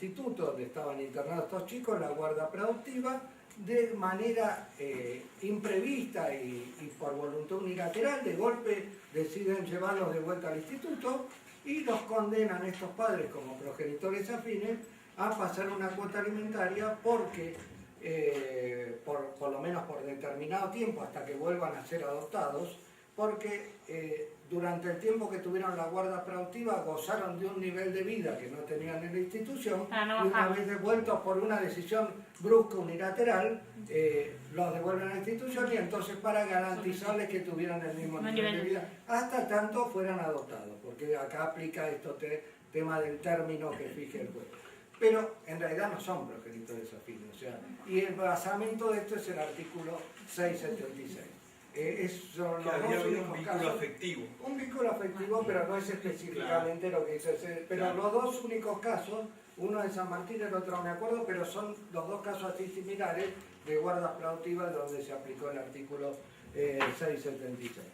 instituto donde estaban internados estos chicos, la guardia productiva, de manera imprevista y por voluntad unilateral, de golpe deciden llevarlos de vuelta al instituto y los condenan estos padres como progenitores afines a pasar una cuota alimentaria porque, por lo menos por determinado tiempo, hasta que vuelvan a ser adoptados, porque durante el tiempo que tuvieron la guardia productiva gozaron de un nivel de vida que no tenían en la institución, y una vez devueltos por una decisión brusca unilateral, los devuelven a la institución y entonces para garantizarles que tuvieran el mismo nivel de vida hasta tanto fueran adoptados, porque acá aplica esto tema del término que fije el juez. Pero en realidad no son progenitores afines, o sea, y el basamento de esto es el artículo 676. Son los dos únicos casos. Afectivo. Un vínculo afectivo, pero no es específicamente lo que dice ese. Pero los dos únicos casos, uno de San Martín, el otro no me acuerdo, pero son los dos casos así similares de guardas productivas donde se aplicó el artículo 676.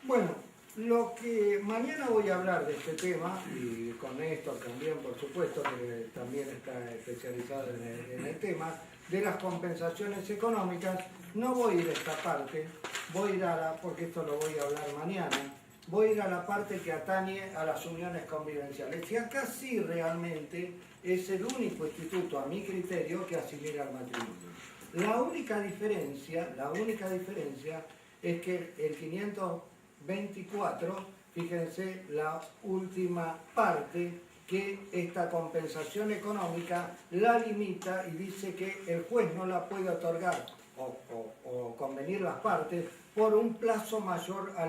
Bueno, lo que mañana voy a hablar de este tema, y con Néstor también, por supuesto, que también está especializado en el tema, de las compensaciones económicas, no voy a ir a esta parte, voy a ir a la, porque esto lo voy a hablar mañana, voy a ir a la parte que atañe a las uniones convivenciales. Y acá sí realmente es el único instituto, a mi criterio, que asimila al matrimonio. La única diferencia es que el 524, fíjense la última parte, que esta compensación económica la limita y dice que el juez no la puede otorgar o convenir las partes por un plazo mayor a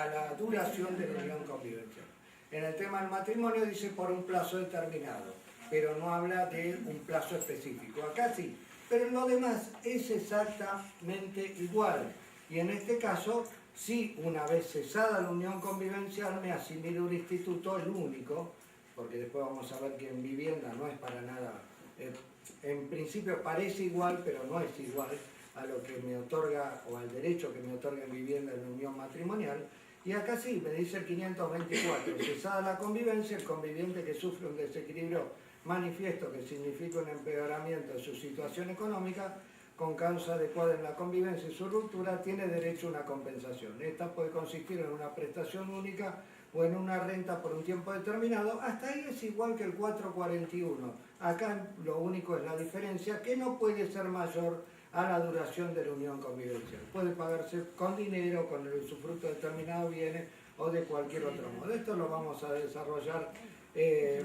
la duración de la unión convivencial. En el tema del matrimonio dice por un plazo determinado, pero no habla de un plazo específico. Acá sí, pero en lo demás es exactamente igual. Y en este caso, sí, una vez cesada la unión convivencial, me asimila un instituto, el único, porque después vamos a ver que en vivienda no es para nada, en principio parece igual, pero no es igual a lo que me otorga, o al derecho que me otorga en vivienda en la unión matrimonial. Y acá sí, me dice el 524, cesada la convivencia, el conviviente que sufre un desequilibrio manifiesto que significa un empeoramiento de su situación económica, con causa adecuada en la convivencia y su ruptura, tiene derecho a una compensación. Esta puede consistir en una prestación única o en una renta por un tiempo determinado. Hasta ahí es igual que el 441. Acá lo único es la diferencia, que no puede ser mayor a la duración de la unión convivencial. Puede pagarse con dinero, con el usufructo de determinados bienes o de cualquier otro modo. Esto lo vamos a desarrollar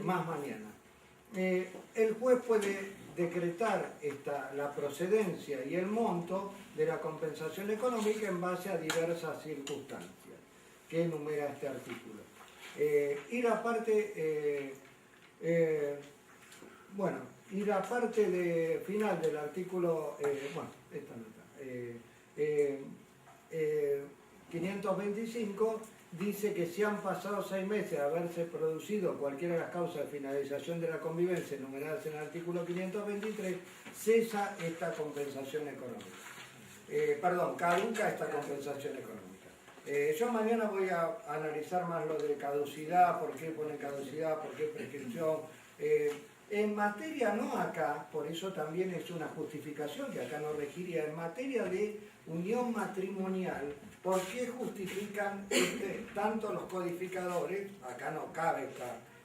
más mañana. El juez puede decretar la procedencia y el monto de la compensación económica en base a diversas circunstancias que enumera este artículo. Y la parte final del artículo, esta nota, 525, dice que si han pasado 6 meses de haberse producido cualquiera de las causas de finalización de la convivencia enumeradas en el artículo 523, cesa esta compensación económica. Caduca esta compensación económica. Yo mañana voy a analizar más lo de caducidad, por qué pone caducidad, por qué prescripción. En materia, no acá, por eso también es una justificación que acá no regiría, en materia de unión matrimonial, ¿por qué justifican tanto los codificadores? Acá no cabe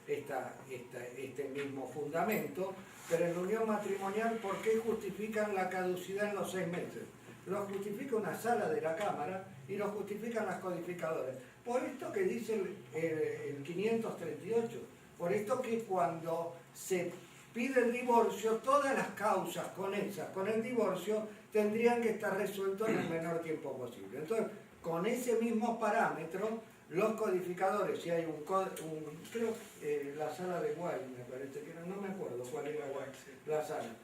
este mismo fundamento, pero en la unión matrimonial, ¿por qué justifican la caducidad en los 6 meses? Lo justifica una sala de la Cámara y lo justifican los codificadores. Por esto que dice el 538, por esto que cuando se pide el divorcio, todas las causas conexas con el divorcio tendrían que estar resueltas en el menor tiempo posible. Entonces, con ese mismo parámetro, los codificadores, si hay creo la sala de Guay, me parece que era, no me acuerdo cuál era la sala,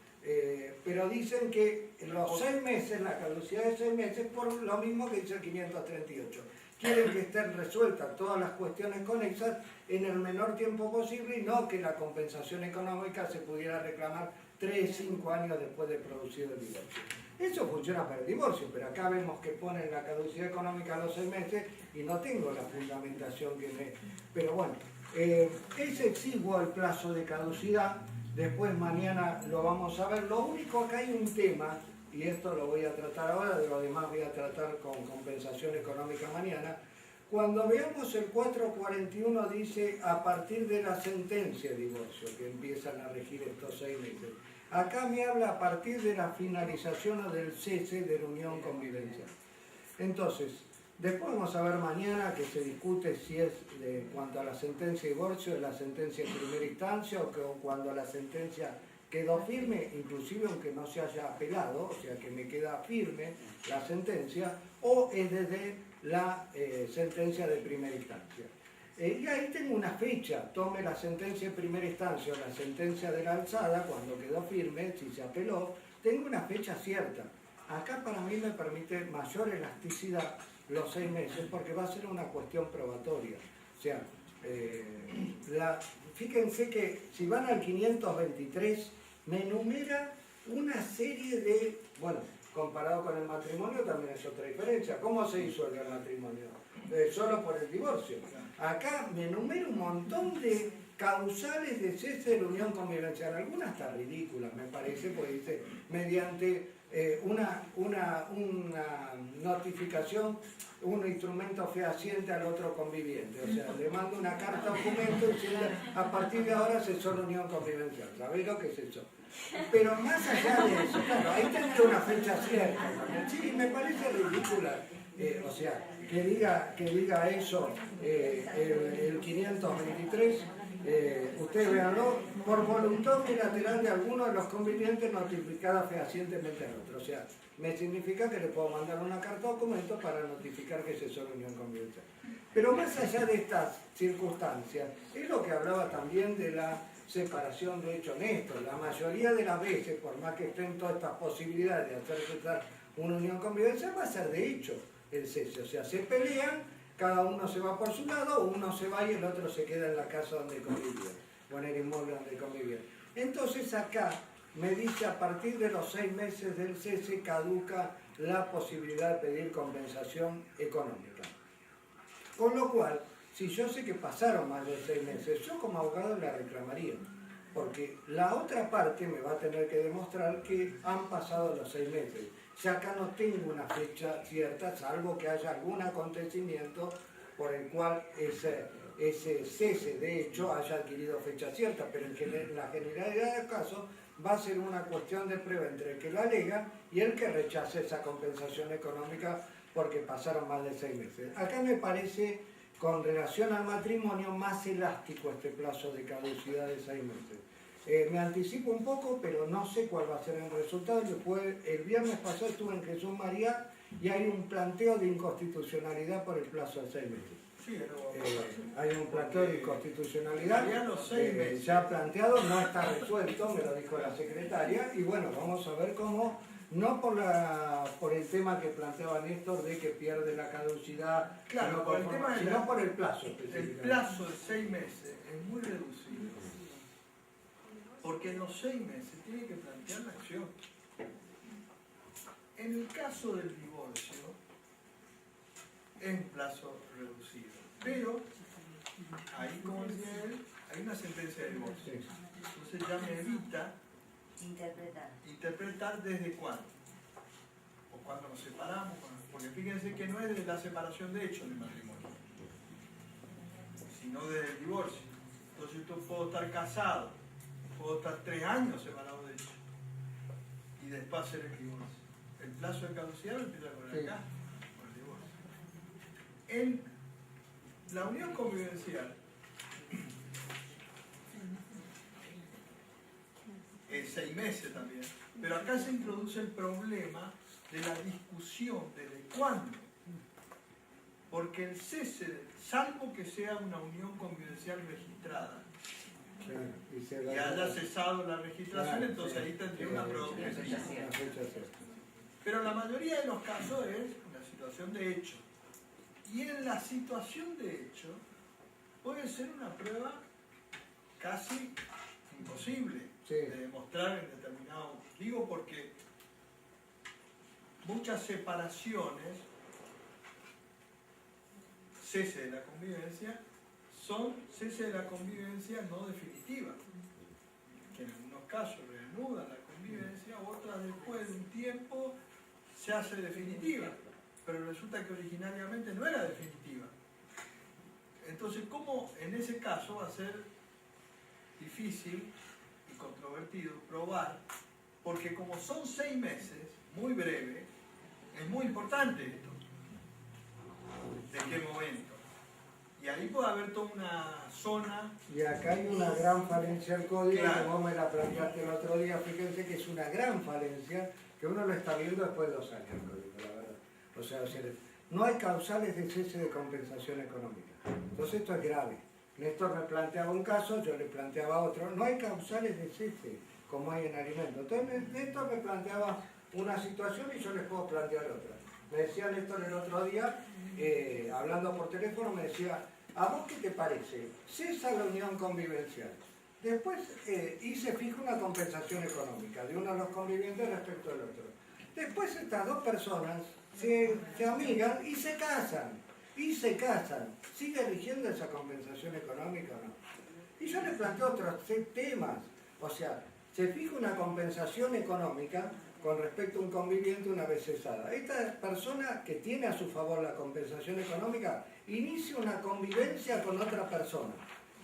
pero dicen que los 6 meses, la caducidad de 6 meses, por lo mismo que dice el 538. Quieren que estén resueltas todas las cuestiones conexas en el menor tiempo posible y no que la compensación económica se pudiera reclamar 3, 5 años después de producido el divorcio. Eso funciona para el divorcio, pero acá vemos que ponen la caducidad económica a los 6 meses y no tengo la fundamentación que me... Pero bueno, Es exiguo el plazo de caducidad, después mañana lo vamos a ver. Lo único, acá hay un tema, y esto lo voy a tratar ahora, de lo demás voy a tratar con compensación económica mañana. Cuando veamos el 441 dice a partir de la sentencia de divorcio, que empiezan a regir estos 6 meses. Acá me habla a partir de la finalización o del cese de la unión convivencial. Entonces, después vamos a ver mañana que se discute si es cuanto a la sentencia de divorcio, es la sentencia en primera instancia o cuando la sentencia quedó firme, inclusive aunque no se haya apelado, o sea que me queda firme la sentencia, o es desde la sentencia de primera instancia. Y ahí tengo una fecha, tome la sentencia de primera instancia o la sentencia de la alzada, cuando quedó firme, si se apeló, tengo una fecha cierta. Acá para mí me permite mayor elasticidad los 6 meses porque va a ser una cuestión probatoria. O sea, fíjense que si van al 523 me enumera una serie de, bueno, comparado con el matrimonio también es otra diferencia. ¿Cómo se disuelve el matrimonio? Solo por el divorcio. Acá me enumera un montón de causales de cese de la unión convivencial, algunas hasta ridículas me parece, porque dice mediante una notificación, un instrumento fehaciente al otro conviviente, o sea, le mando una carta documento diciendo a partir de ahora cesó la unión convivencial. ¿Sabéis lo que es eso? Pero más allá de eso, claro, ahí tendré una fecha cierta también. Sí, me parece ridícula. O sea, que diga eso el 523, ustedes veanlo, por voluntad unilateral de alguno de los convivientes notificada fehacientemente al otro. O sea, me significa que le puedo mandar una carta documento para notificar que cesó la unión convivencial. Pero más allá de estas circunstancias, es lo que hablaba también de la separación de hecho honesto. La mayoría de las veces, por más que estén todas estas posibilidades de hacer cesar una unión convivencial, va a ser de hecho el cese. O sea, se pelean, cada uno se va por su lado, uno se va y el otro se queda en la casa donde convivía, o en el inmueble donde convivía. Entonces acá me dice a partir de los 6 meses del cese caduca la posibilidad de pedir compensación económica. Con lo cual, si yo sé que pasaron más de 6 meses, yo como abogado la reclamaría, porque la otra parte me va a tener que demostrar que han pasado los 6 meses. Ya acá no tengo una fecha cierta, salvo que haya algún acontecimiento por el cual ese cese de hecho haya adquirido fecha cierta, pero en la generalidad del caso va a ser una cuestión de prueba entre el que lo alega y el que rechace esa compensación económica porque pasaron más de 6 meses. Acá me parece, con relación al matrimonio, más elástico este plazo de caducidad de 6 meses. Me anticipo un poco, pero no sé cuál va a ser el resultado. El viernes pasado estuve en Jesús María y hay un planteo de inconstitucionalidad por el plazo de 6 meses. Sí, Hay un planteo de inconstitucionalidad los 6 meses. ya planteado, no está resuelto, me lo dijo la secretaria, y bueno, vamos a ver cómo, no por el tema que planteaba Néstor de que pierde la caducidad, claro, sino por el plazo. El plazo de 6 meses es muy reducido, porque en los 6 meses tiene que plantear la acción. En el caso del divorcio, es un plazo reducido, pero ahí, como decía él, hay una sentencia de divorcio. Entonces ya me evita interpretar desde cuándo, o cuándo nos separamos, porque fíjense que no es desde la separación de hecho del matrimonio, sino desde el divorcio. Entonces yo puedo estar casado, puedo estar 3 años separado de hecho, y después hacer el divorcio. El plazo de caducidad empieza por acá, por el divorcio. En la unión convivencial es 6 meses también, pero acá se introduce el problema de la discusión desde cuándo, porque el cese, salvo que sea una unión convivencial registrada, y haya cesado la registración, entonces ahí tendría una prueba objetiva. Pero la mayoría de los casos es una situación de hecho. Y en la situación de hecho puede ser una prueba casi imposible de demostrar en determinado. Digo porque muchas separaciones, cese de la convivencia, son cese de la convivencia no definitiva, que en algunos casos reanudan la convivencia, otras después de un tiempo se hace definitiva, pero resulta que originariamente no era definitiva. Entonces, ¿cómo en ese caso va a ser difícil y controvertido probar? Porque como son 6 meses, muy breve, es muy importante esto. ¿De qué momento? Y ahí puede haber toda una zona. Y acá hay una gran falencia del código, Claro. que vos me la planteaste el otro día, fíjense que es una gran falencia, que uno lo está viendo después de 2 años el código, la verdad. O sea, no hay causales de cese de compensación económica. Entonces esto es grave. Néstor me planteaba un caso, yo le planteaba otro. No hay causales de cese como hay en alimentos. Entonces Néstor me planteaba una situación y yo les puedo plantear otra. Me decía Néstor el otro día, hablando por teléfono, me decía, ¿a vos qué te parece? Cesa la unión convivencial. Después, y se fija una compensación económica de uno de los convivientes respecto al otro. Después estas dos personas se amigan y se casan. ¿Sigue eligiendo esa compensación económica o no? Y yo le planteo otros temas. O sea, se fija una compensación económica con respecto a un conviviente una vez cesada. Esta persona que tiene a su favor la compensación económica inicia una convivencia con otra persona.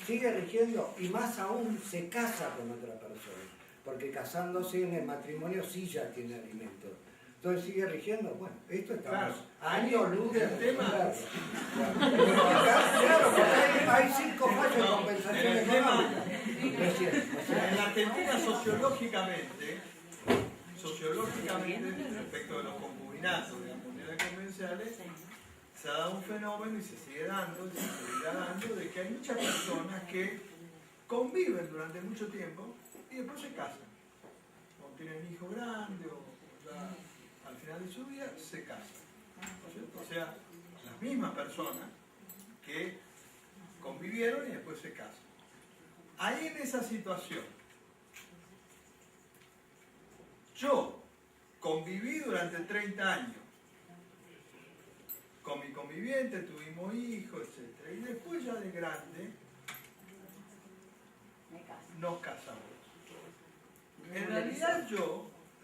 Sigue eligiendo y más aún se casa con otra persona. Porque casándose en el matrimonio sí ya tiene alimentos. Entonces sigue eligiendo, bueno, esto estamos años luz del tema. Claro, porque hay 5 fallos de compensación económica. En la Argentina sociológicamente, respecto de los concubinatos, de las unidades convencionales, se ha dado un fenómeno y se sigue dando, y se seguirá dando, de que hay muchas personas que conviven durante mucho tiempo y después se casan. O tienen hijos grandes, o ya al final de su vida se casan. ¿No es cierto? O sea, las mismas personas que convivieron y después se casan. Ahí en esa situación, yo conviví durante 30 años con mi conviviente, tuvimos hijos, etc. Y después ya de grande nos casamos. En realidad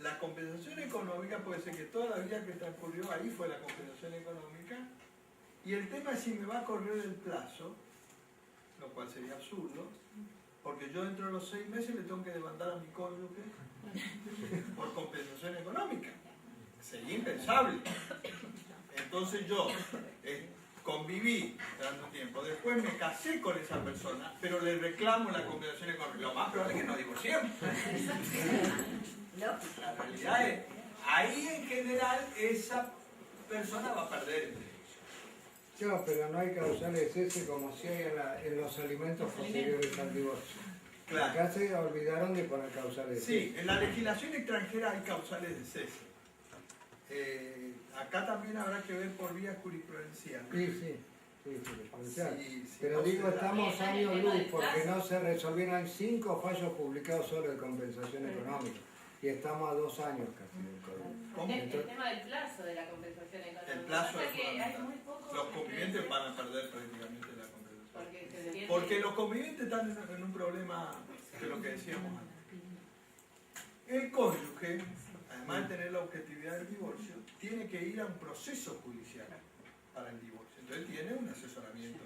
la compensación económica puede ser que toda la vida que transcurrió ahí fue la compensación económica, y el tema es si me va a correr el plazo, lo cual sería absurdo, porque yo dentro de los 6 meses le tengo que demandar a mi cónyuge por compensación económica. Sería impensable. Entonces yo conviví durante un tiempo, después me casé con esa persona, pero le reclamo la compensación económica. Lo más probable es que nos divorciemos. La realidad es, ahí en general esa persona va a perder el derecho. No, pero no hay causales de cese como si hay en los alimentos posteriores al divorcio. Claro. Acá se olvidaron de poner causales de cese. Sí, en la legislación extranjera hay causales de cese. Acá también habrá que ver por vía jurisprudencial. Sí, pero no digo, se da. estamos años luz porque no se resolvieron 5 fallos publicados solo de compensación económica. Y estamos a 2 años casi del código. ¿Cómo? El tema del plazo de la compensación económica. El plazo es que hay fundamental. muy pocos Los convivientes van a perder prácticamente la compensación. porque se entiende- Porque los convivientes están en un problema que lo que decíamos antes. El cónyuge, además de tener la objetividad del divorcio, tiene que ir a un proceso judicial para el divorcio. Entonces tiene un asesoramiento.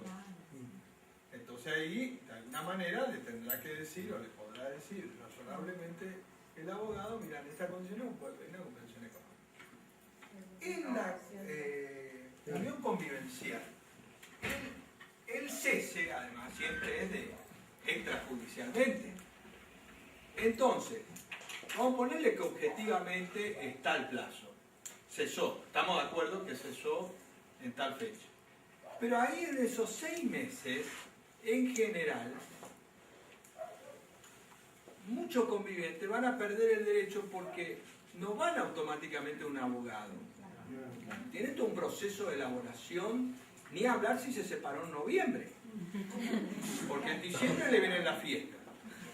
Entonces ahí, de alguna manera, le tendrá que decir, o le podrá decir razonablemente el abogado, mira, en esta condición no puede pedir una compensación económica. En la unión convivencial, el cese, además, siempre es de extrajudicialmente. Entonces, vamos a ponerle que objetivamente está el plazo. Cesó, estamos de acuerdo que cesó en tal fecha. Pero ahí en esos 6 meses, en general, muchos convivientes van a perder el derecho porque no van automáticamente a un abogado. Tienen todo un proceso de elaboración, ni hablar si se separó en noviembre. Porque en diciembre le viene la fiesta.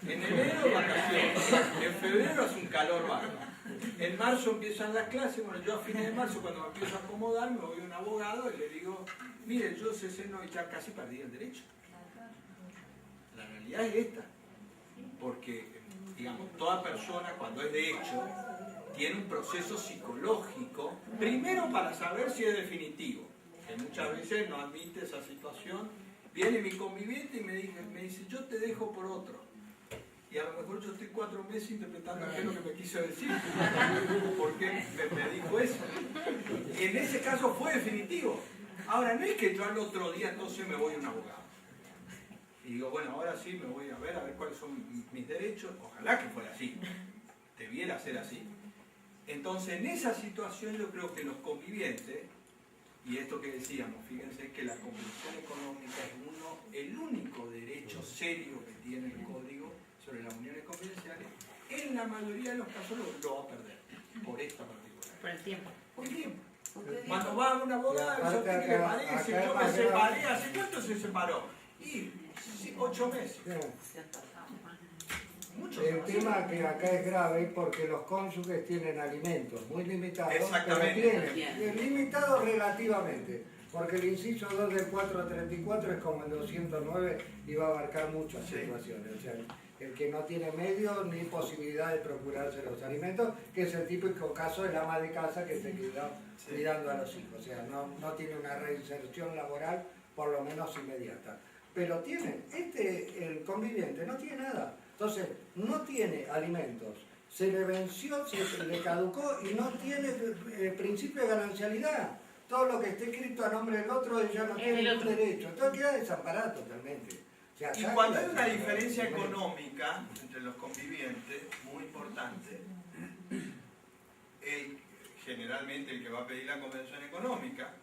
En enero vacaciones. En febrero hace un calor bárbaro. En marzo empiezan las clases. Bueno, yo a fines de marzo, cuando me empiezo a acomodar, me voy a un abogado y le digo, mire, yo cesé no, ya casi perdí el derecho. realidad es esta. Porque, digamos, toda persona cuando es de hecho tiene un proceso psicológico, primero para saber si es definitivo, que muchas veces no admite esa situación. Viene mi conviviente y me dice, yo te dejo por otro. Y a lo mejor yo estoy 4 meses interpretando qué es lo que me quiso decir, porque me dijo eso. En ese caso fue definitivo. Ahora, no es que yo al otro día entonces me voy a un abogado. Y digo, bueno, ahora sí me voy a ver cuáles son mis derechos. Ojalá que fuera así, debiera ser así. Entonces, en esa situación yo creo que los convivientes, y esto que decíamos, fíjense que la comprensión económica es el único derecho serio que tiene el Código sobre las uniones convivenciales, en la mayoría de los casos lo va a perder, por esta particularidad. Por el tiempo. Por el tiempo. Cuando va a un abogado, dice, ¿qué le parece? Yo me separé, ¿hace cuánto se separó? Y 8 meses. El tema que acá es grave porque los cónyuges tienen alimentos muy limitados, exactamente, pero tienen limitados relativamente, porque el inciso 2 del 434 es como el 209 y va a abarcar muchas situaciones. O sea, el que no tiene medios ni posibilidad de procurarse los alimentos, que es el típico caso del ama de casa que se queda cuidando a los hijos, o sea, no tiene una reinserción laboral por lo menos inmediata. Pero tiene, el conviviente no tiene nada. Entonces, no tiene alimentos, se le venció, se le caducó y no tiene principio de ganancialidad. Todo lo que esté escrito a nombre del otro, ella no tiene ningún derecho. Entonces queda desamparado totalmente. O sea, y cuando hay una diferencia económica entre los convivientes, muy importante, generalmente el que va a pedir la convención económica,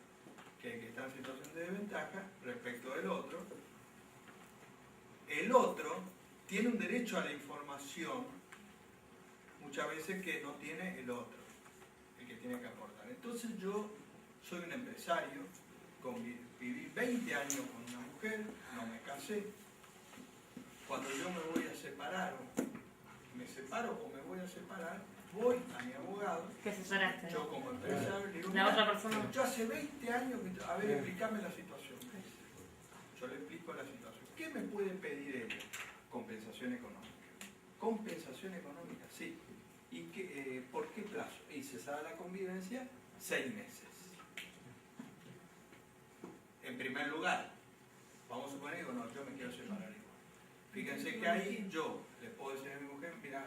que está en situación de desventaja respecto del otro, el otro tiene un derecho a la información muchas veces que no tiene el otro, el que tiene que aportar. Entonces yo soy un empresario, viví 20 años con una mujer, no me casé. Cuando yo me voy a separar, me separo o me voy a separar, voy a mi abogado, ¿Qué asesoraste? yo como empresario, le digo, La otra persona. yo hace 20 años que, a ver, explícame la situación. Yo le explico la situación. ¿Qué me puede pedir ella? Compensación económica. Compensación económica, sí. ¿Y por qué plazo? Y cesada la convivencia, 6 meses. En primer lugar, vamos a suponer, digo, no, yo me quiero separar igual. Fíjense que ahí yo le puedo decir a mi mujer, mira,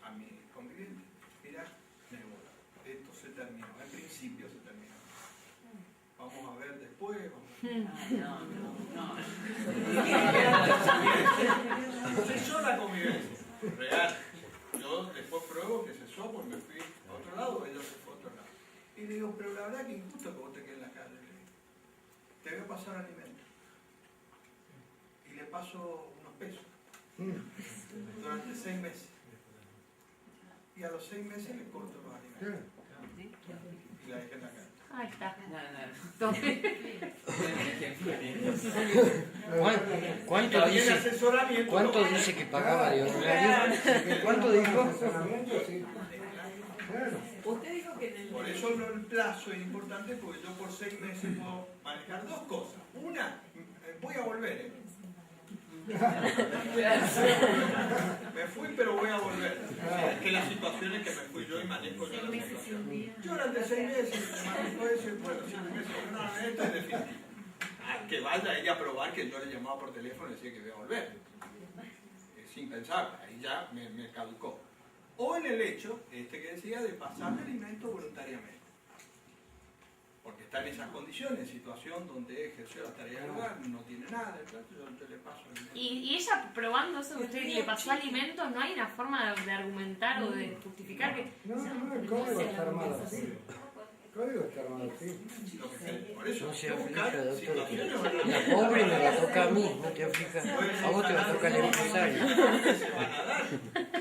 a mi conviviente, mira, me voy. Esto se terminó, en principio se terminó. Vamos a ver después, cesó la convivencia, real. Yo después pruebo que cesó porque me fui a otro lado, ella se fue a otro lado. Y le digo, pero la verdad que injusto que vos te quedes en la calle. Te voy a pasar alimentos. Y le paso unos pesos. Durante 6 meses. Y a los 6 meses le corto los alimentos. Y la dejé en la calle. Ahí está. ¿Cuánto dice que pagaba de honorario? ¿Cuánto dijo? Usted dijo que en el... Por eso el plazo es importante, porque yo por 6 meses puedo manejar 2 cosas. Una, voy a volver. Me fui, pero voy a volver. Es que la situación es que me fui yo y manejo yo la situación. Yo durante 6 meses manejo eso y bueno, 6 meses. No, esto es definitivo. Que vaya ella a probar que yo le llamaba por teléfono y decía que voy a volver. Sin pensar, ahí ya me caducó. O en el hecho, que decía, de pasar de alimento voluntariamente. Porque está en esas condiciones, situación donde ejerció la tarea del hogar, no tiene nada, entonces yo le paso alimento. Y ella probando eso que usted le pasó alimentos, ¿no hay una forma de argumentar o de justificar que... No, el código está armado así. El código está armado así. Por eso, No se aflija, buscar doctor. situaciones La pobre me la toca a mí, no te aflijas. A vos te va a tocar el empresario. se van a dar.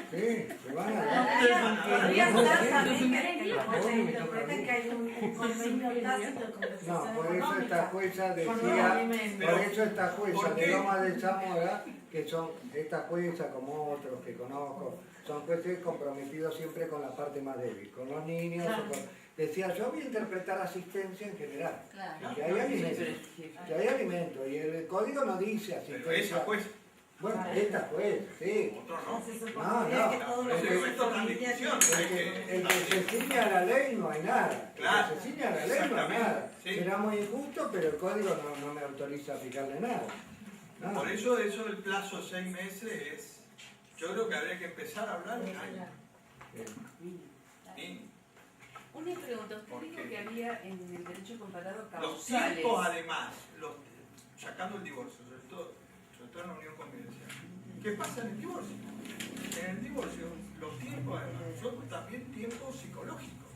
Sí, se van a dar. Podría ser también que interpreten que hay un convenio tácito de compensación No, por eso esta económica. jueza Con los decía, alimentos. por eso esta jueza ¿Por de qué? Lomas de Zamora, que son esta jueza como otros que conozco, son jueces comprometidos siempre con la parte más débil, con los niños. O con, decía, yo voy a interpretar asistencia en general, Claro. que hay alimentos, y el código no dice Pero esa asistencia. jueza, Bueno, esta fue, sí. Otros no. Se No, supondría no. que todos Por los eso digo, esto está en familias discusión. El que se ciña a la ley no hay nada. Claro, El que se ciña a la ley no hay exactamente, nada. sí. Será muy injusto, pero el código no me autoriza a aplicarle nada. No. Por eso del plazo de 6 meses es, yo creo que habría que empezar a hablar un año. Mínimo. Una pregunta, usted ¿Por dijo qué? que había en el derecho comparado Los causales. tiempos además, sacando el divorcio, sobre todo en la unión convivencial. ¿Qué pasa en el divorcio? En el divorcio, los tiempos además son también tiempos psicológicos.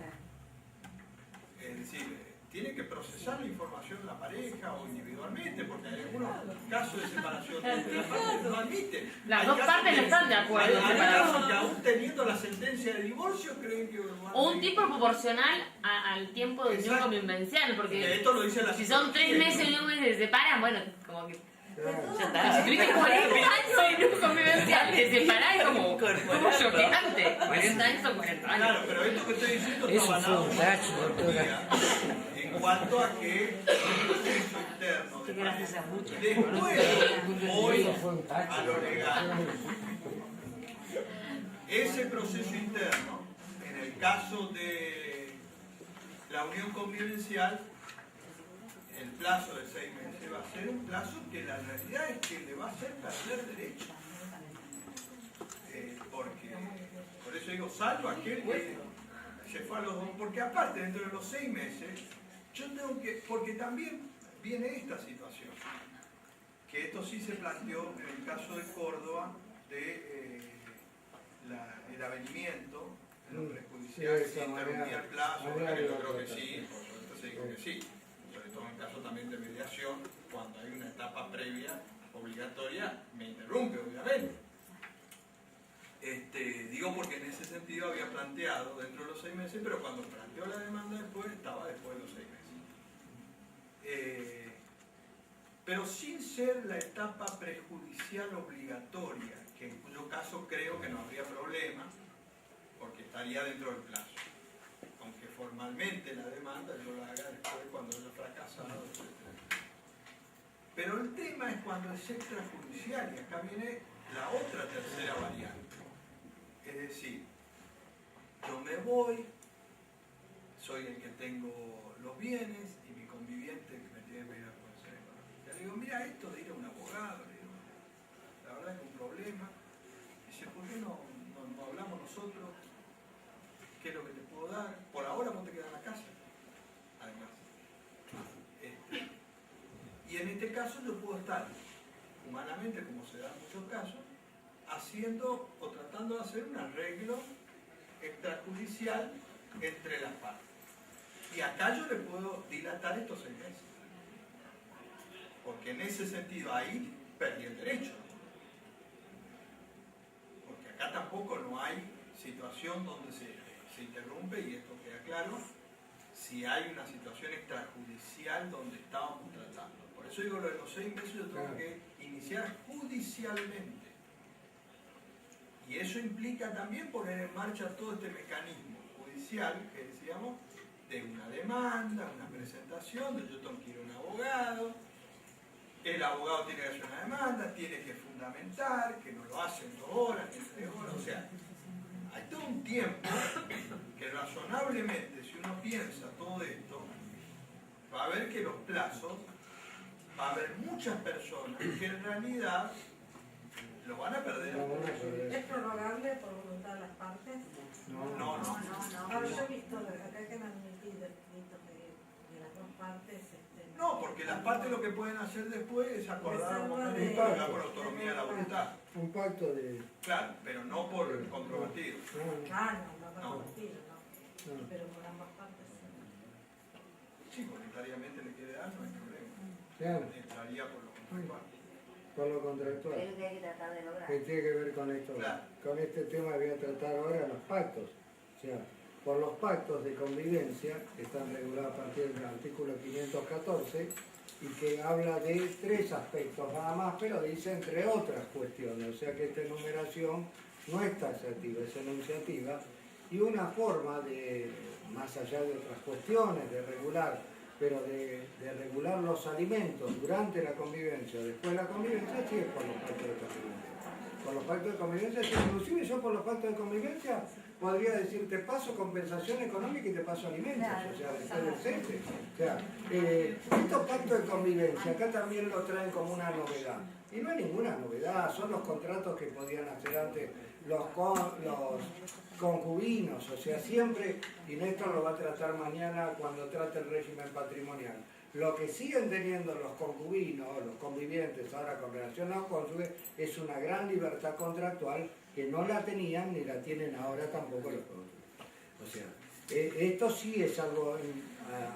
Es decir, tiene que procesar la información la pareja o individualmente, porque hay algunos casos de separación donde las partes no admiten. Las Hay dos casos partes no que- están de acuerdo. Hay separados. casos que aún teniendo la sentencia de divorcio creen que... O un tiempo proporcional al tiempo de unión Exacto. convivencial, porque Esto lo dice la si son 3 psicología. meses y 1 mes se separan, bueno, como que... Claro. Ya está. Si tuviste 40 años de unión convivencial, te separás y como choqueante. 40 años son 40 años. Claro, pero esto que estoy diciendo Eso está fue avalado un por la tacho, doctora. psicología en cuanto a que el proceso interno de Gracias a mucho. después voy Eso fue un tacho. a lo legal. Ese proceso interno, en el caso de la unión convivencial, el plazo de 6 meses va a ser un plazo que la realidad es que le va a hacer perder derechos. Porque, por eso digo, salvo aquel que se fue a los dos, porque aparte dentro de los 6 meses, yo tengo que, porque también viene esta situación, que esto sí se planteó en el caso de Córdoba, de el avenimiento, en lo prejudicial, Sí, si eso, interrumpía el plazo, María que yo lo creo que trata. sí, por supuesto se dijo que sí, sobre todo en caso también de mediación, cuando hay una etapa previa obligatoria, me interrumpe obviamente. Digo porque en ese sentido había planteado dentro de los 6 meses, pero cuando planteó la demanda después, estaba después de los 6 meses. Pero sin ser la etapa prejudicial obligatoria, que en cuyo caso creo que no habría problema, porque estaría dentro del plazo. Aunque formalmente la demanda yo la haga después cuando haya fracasado, etc. Pero el tema es cuando es extrajudicial, y acá viene la otra tercera variante. Es decir, yo me voy, soy el que tengo los bienes y mi conviviente que me tiene que pedir la consejería económica. Le digo, mira, esto de ir a un abogado, le digo, la verdad es un problema. Dice, ¿por qué no hablamos nosotros? ¿Qué es lo que te puedo dar? Por ahora vos te quedas en la casa, además. Y en este caso yo puedo estar humanamente, como se da en muchos casos, haciendo o tratando de hacer un arreglo extrajudicial entre las partes. Y acá yo le puedo dilatar estos 6 meses. Porque en ese sentido ahí perdí el derecho. Porque acá tampoco no hay situación donde se interrumpe, y esto queda claro, si hay una situación extrajudicial donde estábamos tratando. Por eso digo, lo de los 6 meses yo tengo que iniciar judicialmente. Y eso implica también poner en marcha todo este mecanismo judicial que decíamos, de una demanda, una presentación, de yo tengo que ir a un abogado, el abogado tiene que hacer una demanda, tiene que fundamentar, que no lo hace en 2 horas, en 3 horas, o sea, hay todo un tiempo que razonablemente, si uno piensa todo esto, va a ver que los plazos, va a haber muchas personas que en realidad lo van a perder. ¿Es prorrogable por voluntad de las partes? No. Ahora yo he visto acá que me han visto que de las dos partes... No, porque las partes lo que pueden hacer después es acordar un momento de- y hablar por autonomía de la voluntad. Un pacto de... Claro, pero no por el controvertido. Ah, no por No. convertido, no. Pero por ambas partes sí. Sí, voluntariamente le quiere dar, no hay problema. Claro, Entraría por lo contractual. por lo contractual. Es lo que hay que tratar de lograr. Que tiene que ver con esto. Claro. Con este tema voy a tratar ahora los pactos. O sea, por los pactos de convivencia, que están regulados a partir del artículo 514, y que habla de 3 aspectos nada más, pero dice entre otras cuestiones. O sea que esta enumeración no es taxativa, es enunciativa. Y una forma de, más allá de otras cuestiones, de regular pero de regular los alimentos durante la convivencia o después de la convivencia, sí es por los pactos de convivencia. Por los pactos de convivencia, sí, inclusive yo por los pactos de convivencia podría decir, te paso compensación económica y te paso alimentos, o sea, después del cese. O sea, estos pactos de convivencia acá también lo traen como una novedad. Y no hay ninguna novedad, son los contratos que podían hacer antes los concubinos, o sea, siempre, y Néstor lo va a tratar mañana cuando trate el régimen patrimonial. Lo que siguen teniendo los concubinos, los convivientes ahora con relación a los cónyuges, es una gran libertad contractual que no la tenían ni la tienen ahora tampoco los cónyuges. O sea, esto sí es algo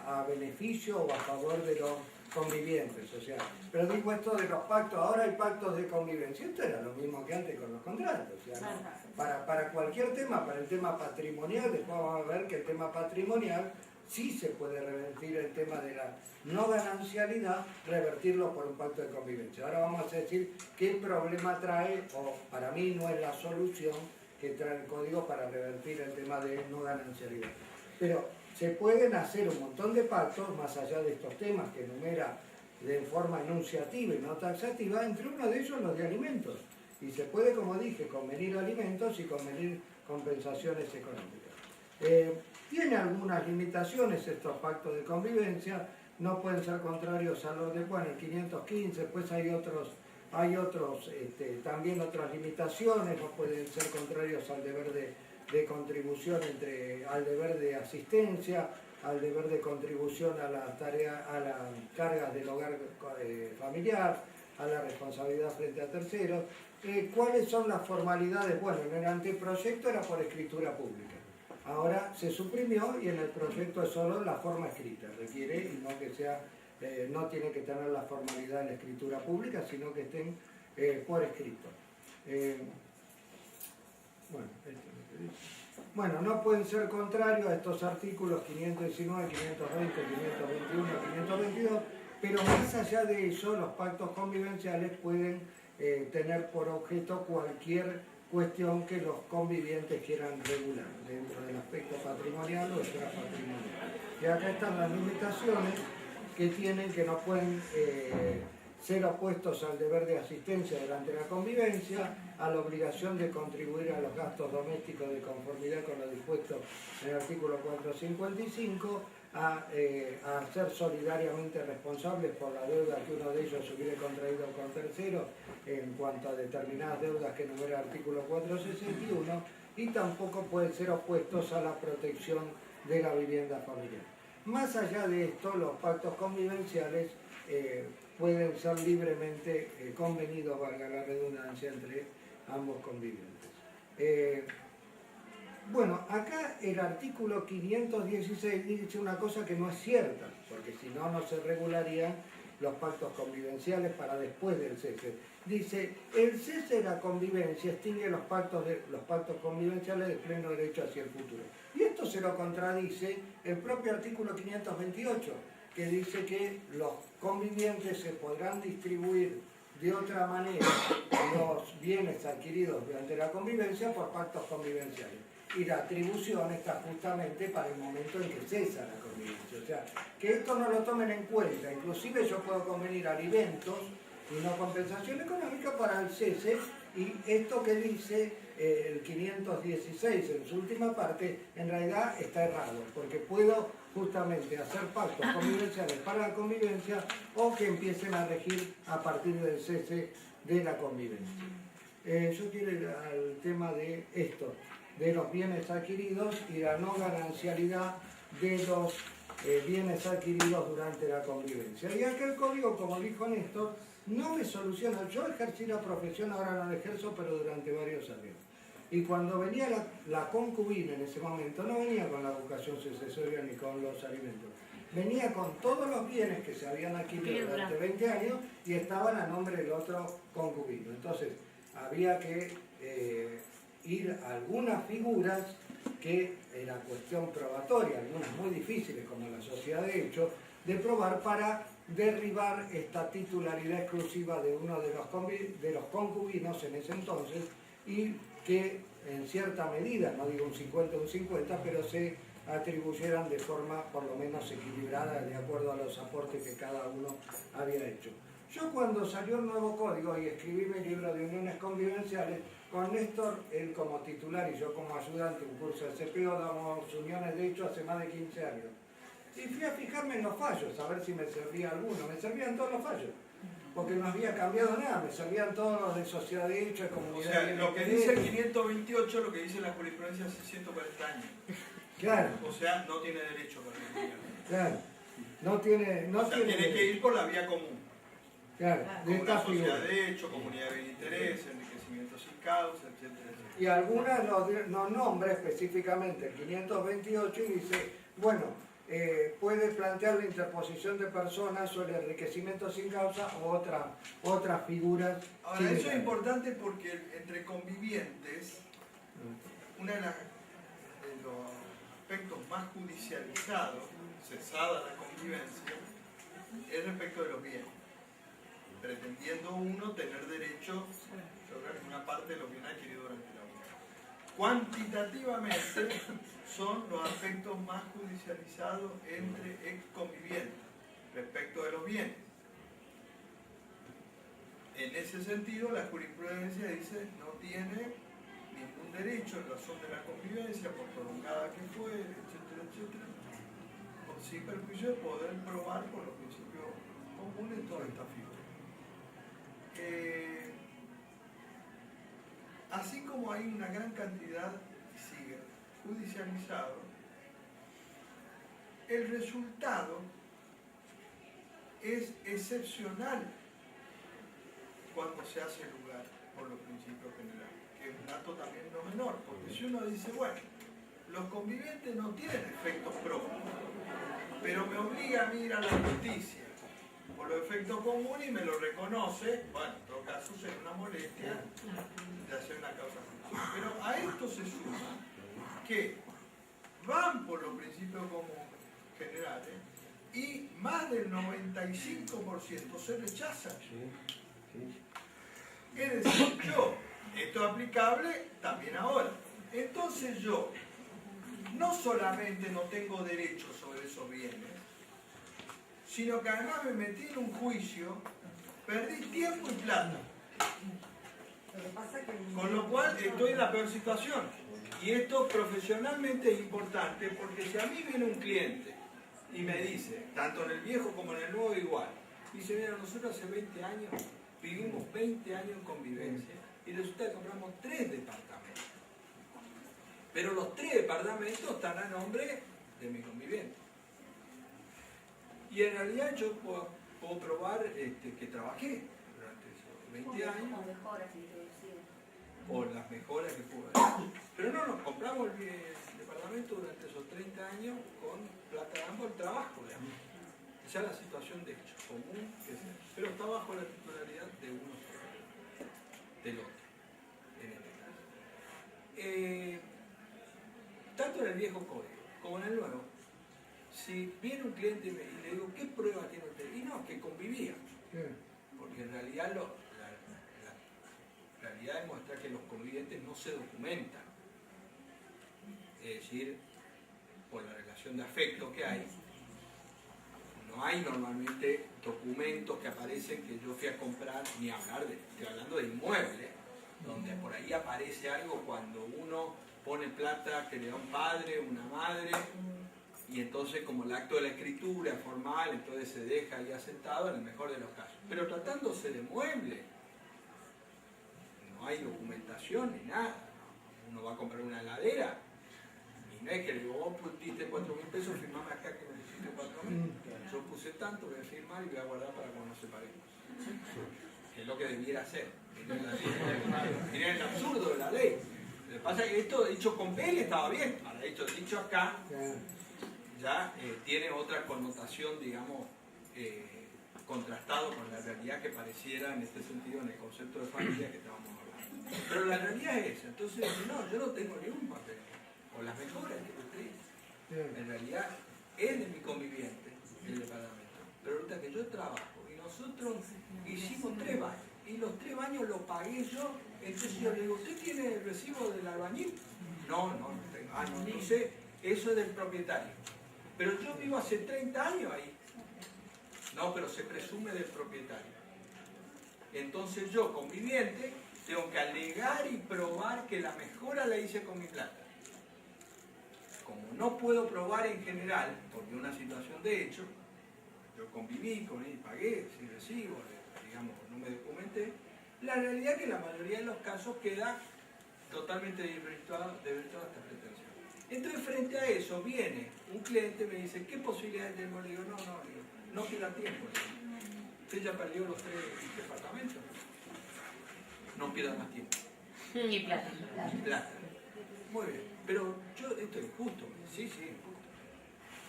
a beneficio o a favor de los convivientes, o sea, pero digo esto de los pactos, ahora hay pactos de convivencia, esto era lo mismo que antes con los contratos, o sea, ¿no? Para cualquier tema, para el tema patrimonial, después vamos a ver que el tema patrimonial sí se puede revertir el tema de la no ganancialidad, revertirlo por un pacto de convivencia. Ahora vamos a decir qué problema trae, o para mí no es la solución que trae el código para revertir el tema de no ganancialidad. Pero se pueden hacer un montón de pactos, más allá de estos temas que enumera de forma enunciativa y no taxativa, entre uno de ellos los de alimentos. Y se puede, como dije, convenir alimentos y convenir compensaciones económicas. Tiene algunas limitaciones estos pactos de convivencia, no pueden ser contrarios a los de, bueno, el 515, después hay también otras limitaciones, no pueden ser contrarios al deber de contribución al deber de asistencia, al deber de contribución a las tareas, a las cargas del hogar familiar, a la responsabilidad frente a terceros. ¿Cuáles son las formalidades? Bueno, en el anteproyecto era por escritura pública. Ahora se suprimió y en el proyecto es solo la forma escrita, requiere y no que sea, no tiene que tener la formalidad de la escritura pública, sino que estén por escrito. Bueno, no pueden ser contrarios a estos artículos 519, 520, 521, 522, pero más allá de eso, los pactos convivenciales pueden tener por objeto cualquier cuestión que los convivientes quieran regular dentro del aspecto patrimonial o extrapatrimonial. Y acá están las limitaciones que tienen, que no pueden ser opuestos al deber de asistencia durante la convivencia, a la obligación de contribuir a los gastos domésticos de conformidad con lo dispuesto en el artículo 455, a ser solidariamente responsables por la deuda que uno de ellos hubiera contraído con terceros en cuanto a determinadas deudas que enumera el artículo 461, y tampoco pueden ser opuestos a la protección de la vivienda familiar. Más allá de esto, los pactos convivenciales pueden ser libremente convenidos, valga la redundancia, entre ambos convivientes. Bueno, acá el artículo 516 dice una cosa que no es cierta, porque si no, no se regularían los pactos convivenciales para después del cese. Dice, el cese de la convivencia extingue los pactos convivenciales de pleno derecho hacia el futuro. Y esto se lo contradice el propio artículo 528, que dice que los convivientes se podrán distribuir de otra manera los bienes adquiridos durante la convivencia por pactos convivenciales. Y la atribución está justamente para el momento en que cesa la convivencia. O sea, que esto no lo tomen en cuenta. Inclusive yo puedo convenir alimentos y no compensación económica para el cese, y esto que dice el 516 en su última parte, en realidad está errado, porque puedo justamente hacer pactos convivenciales para la convivencia o que empiecen a regir a partir del cese de la convivencia. Yo quiero ir al tema de esto, de los bienes adquiridos y la no ganancialidad de los bienes adquiridos durante la convivencia. Y acá el código, como dijo Néstor, no me soluciona. Yo ejercí la profesión, ahora no la ejerzo, pero durante varios años. Y cuando venía la concubina en ese momento, no venía con la vocación sucesoria ni con los alimentos. Venía con todos los bienes que se habían adquirido durante 20 años y estaban a nombre del otro concubino. Entonces, había que ir a algunas figuras que era cuestión probatoria, algunas muy difíciles como la sociedad de hecho, de probar para derribar esta titularidad exclusiva de uno de los concubinos en ese entonces, y que en cierta medida, no digo un 50 o un 50, pero se atribuyeran de forma por lo menos equilibrada de acuerdo a los aportes que cada uno había hecho. Yo cuando salió el nuevo código y escribí mi libro de uniones convivenciales, con Néstor, él como titular y yo como ayudante, un curso de CPO, damos uniones de hecho hace más de 15 años. Y fui a fijarme en los fallos, a ver si me servía alguno. Me servían todos los fallos, porque no había cambiado nada, me servían todos los de sociedad de hecho, de O comunidad. sea, de lo que interés. dice el 528, lo que dice la jurisprudencia hace 140 años. Claro, O sea, no tiene derecho para el claro. No tiene, no O sea, tiene que ir por la vía común. Claro, de Como esta una sociedad figura. de hecho, comunidad de bien interés, enriquecimiento sin causa, etcétera, etcétera. Y algunas nos nombra específicamente el 528 y dice, bueno, puede plantear la interposición de personas sobre enriquecimiento sin causa o otras figuras. Ahora, eso es similares. importante porque entre convivientes, uno de los aspectos más judicializados, cesada la convivencia, es respecto de los bienes. Pretendiendo uno tener derecho sobre alguna parte de los bienes adquiridos durante la vida. Cuantitativamente son los aspectos más judicializados entre exconvivientes respecto de los bienes. En ese sentido, la jurisprudencia dice no tiene ningún derecho en razón de la convivencia, por prolongada que fuere, etcétera, etcétera, sin perjuicio de poder probar por los principios comunes toda esta figura. Así como hay una gran cantidad, y sigue, judicializado, el resultado es excepcional cuando se hace lugar por los principios generales, que es un dato también no menor, porque si uno dice, bueno, los convivientes no tienen efectos propios, pero me obliga a mí ir a la justicia por los efectos comunes y me lo reconoce, bueno, en todo caso sería una molestia de hacer una causa judicial. Pero a esto se suma que van por los principios comunes generales y más del 95% se rechazan. Es decir, esto es aplicable también ahora. Entonces yo no solamente no tengo derecho sobre esos bienes, sino que además me metí en un juicio, perdí tiempo y plata. Con lo cual estoy en la peor situación. Y esto profesionalmente es importante porque si a mí viene un cliente y me dice, tanto en el viejo como en el nuevo igual, dice, mira, nosotros hace 20 años vivimos 20 años en convivencia y resulta que compramos 3 departamentos. Pero los 3 departamentos están a nombre de mi conviviente. Y en realidad yo puedo probar que trabajé durante esos 20 años o las mejoras que pude hacer. Pero no, nos compramos el departamento durante esos 30 años con plata de ambos, el trabajo, digamos. Esa es la situación de hecho común, pero está bajo la titularidad de uno solo, del otro, en este caso. Tanto en el viejo código como en el nuevo, si viene un cliente y le digo, ¿qué prueba tiene usted? Y no, que convivía. Porque en realidad la realidad demuestra que los convivientes no se documentan. Es decir, por la relación de afecto que hay, no hay normalmente documentos que aparecen que yo fui a comprar, ni hablar de, estoy hablando de inmuebles, donde por ahí aparece algo cuando uno pone plata que le da un padre, una madre, y entonces como el acto de la escritura formal, entonces se deja ahí aceptado en el mejor de los casos. Pero tratándose de muebles, no hay documentación ni nada. Uno va a comprar una heladera y no es que le digo, vos pusiste 4.000 pesos, firmame acá que necesito 4.000. Yo puse tanto, voy a firmar y voy a guardar para cuando nos separemos. Que es lo que debiera hacer. Miren el absurdo de la ley. Lo que pasa es que esto dicho con P estaba bien. Ahora dicho acá ya tiene otra connotación, digamos, contrastado con la realidad que pareciera en este sentido en el concepto de familia que estábamos hablando. Pero la realidad es esa. Entonces, no, yo no tengo ningún papel. O las mejoras que usted. En realidad es de mi conviviente el departamento. Pero ahorita que yo trabajo y nosotros hicimos 3 baños y los 3 baños los pagué yo. Entonces yo le digo, ¿usted tiene el recibo del albañil? No tengo. Ah, no, entonces eso es del propietario. Pero yo vivo hace 30 años ahí. No, pero se presume del propietario. Entonces yo, conviviente, tengo que alegar y probar que la mejora la hice con mi plata. Como no puedo probar en general, porque una situación de hecho, yo conviví con él, pagué, sin recibo, digamos, no me documenté, la realidad es que la mayoría de los casos queda totalmente desvirtuada esta pretensión. Entonces, frente a eso, viene un cliente y me dice, ¿qué posibilidades tengo? Le digo, no pierda tiempo. Usted ya perdió los 3 departamentos. No pierda más tiempo. Y plata. Plata. Muy bien. Pero esto es justo. Sí, justo.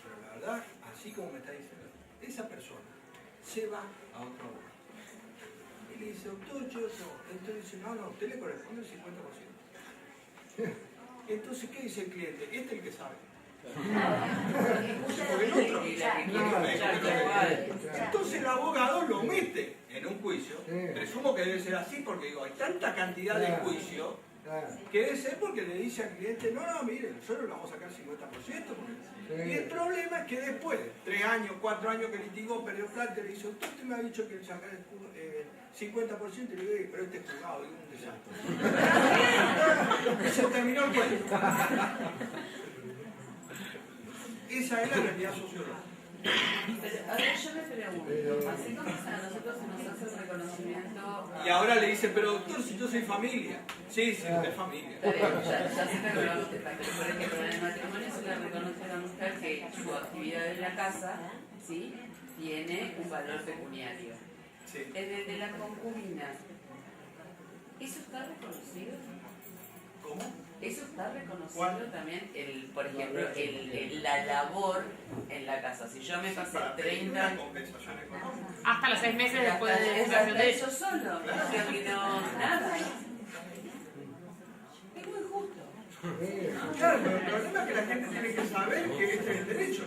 Pero la verdad, así como me está diciendo, esa persona se va a otro lugar. Y le dice, doctor, yo no. Entonces dice, no, a usted le corresponde el 50%. Entonces, ¿qué dice el cliente? Este es el que sabe. Porque el otro. Entonces el abogado lo mete en un juicio. Presumo que debe ser así porque digo, hay tanta cantidad de juicios que debe ser porque le dice al cliente, no, mire, nosotros le vamos a sacar 50%. Porque... Y el problema es que después, 3 años, 4 años que litigó, perdió plata, le dice, usted me ha dicho que le sacar el 50%, y le digo, pero este es juzgado, es un desastre. Se terminó el cuento. Esa es la realidad sociológica. Pero ahora yo me pregunto, así como a nosotros se nos hace el reconocimiento... Y ahora le dice, pero doctor, si yo soy familia. Sí, usted es familia. Ya sé que lo vamos a explicar, pero por ejemplo, en el matrimonio se le reconoce a la mujer que su actividad en la casa, ¿sí?, tiene un valor pecuniario. Sí. En el de la concubina, ¿eso está reconocido? ¿Cómo? Eso está reconocido ¿Cuál? también, por ejemplo, la labor en la casa. Si yo me pasé 30 una compensación económica. Hasta los 6 meses después de hasta jubilación de eso solo, o sea que no, nada. Es muy justo. Claro, pero el problema es que la gente tiene que saber que este es el derecho.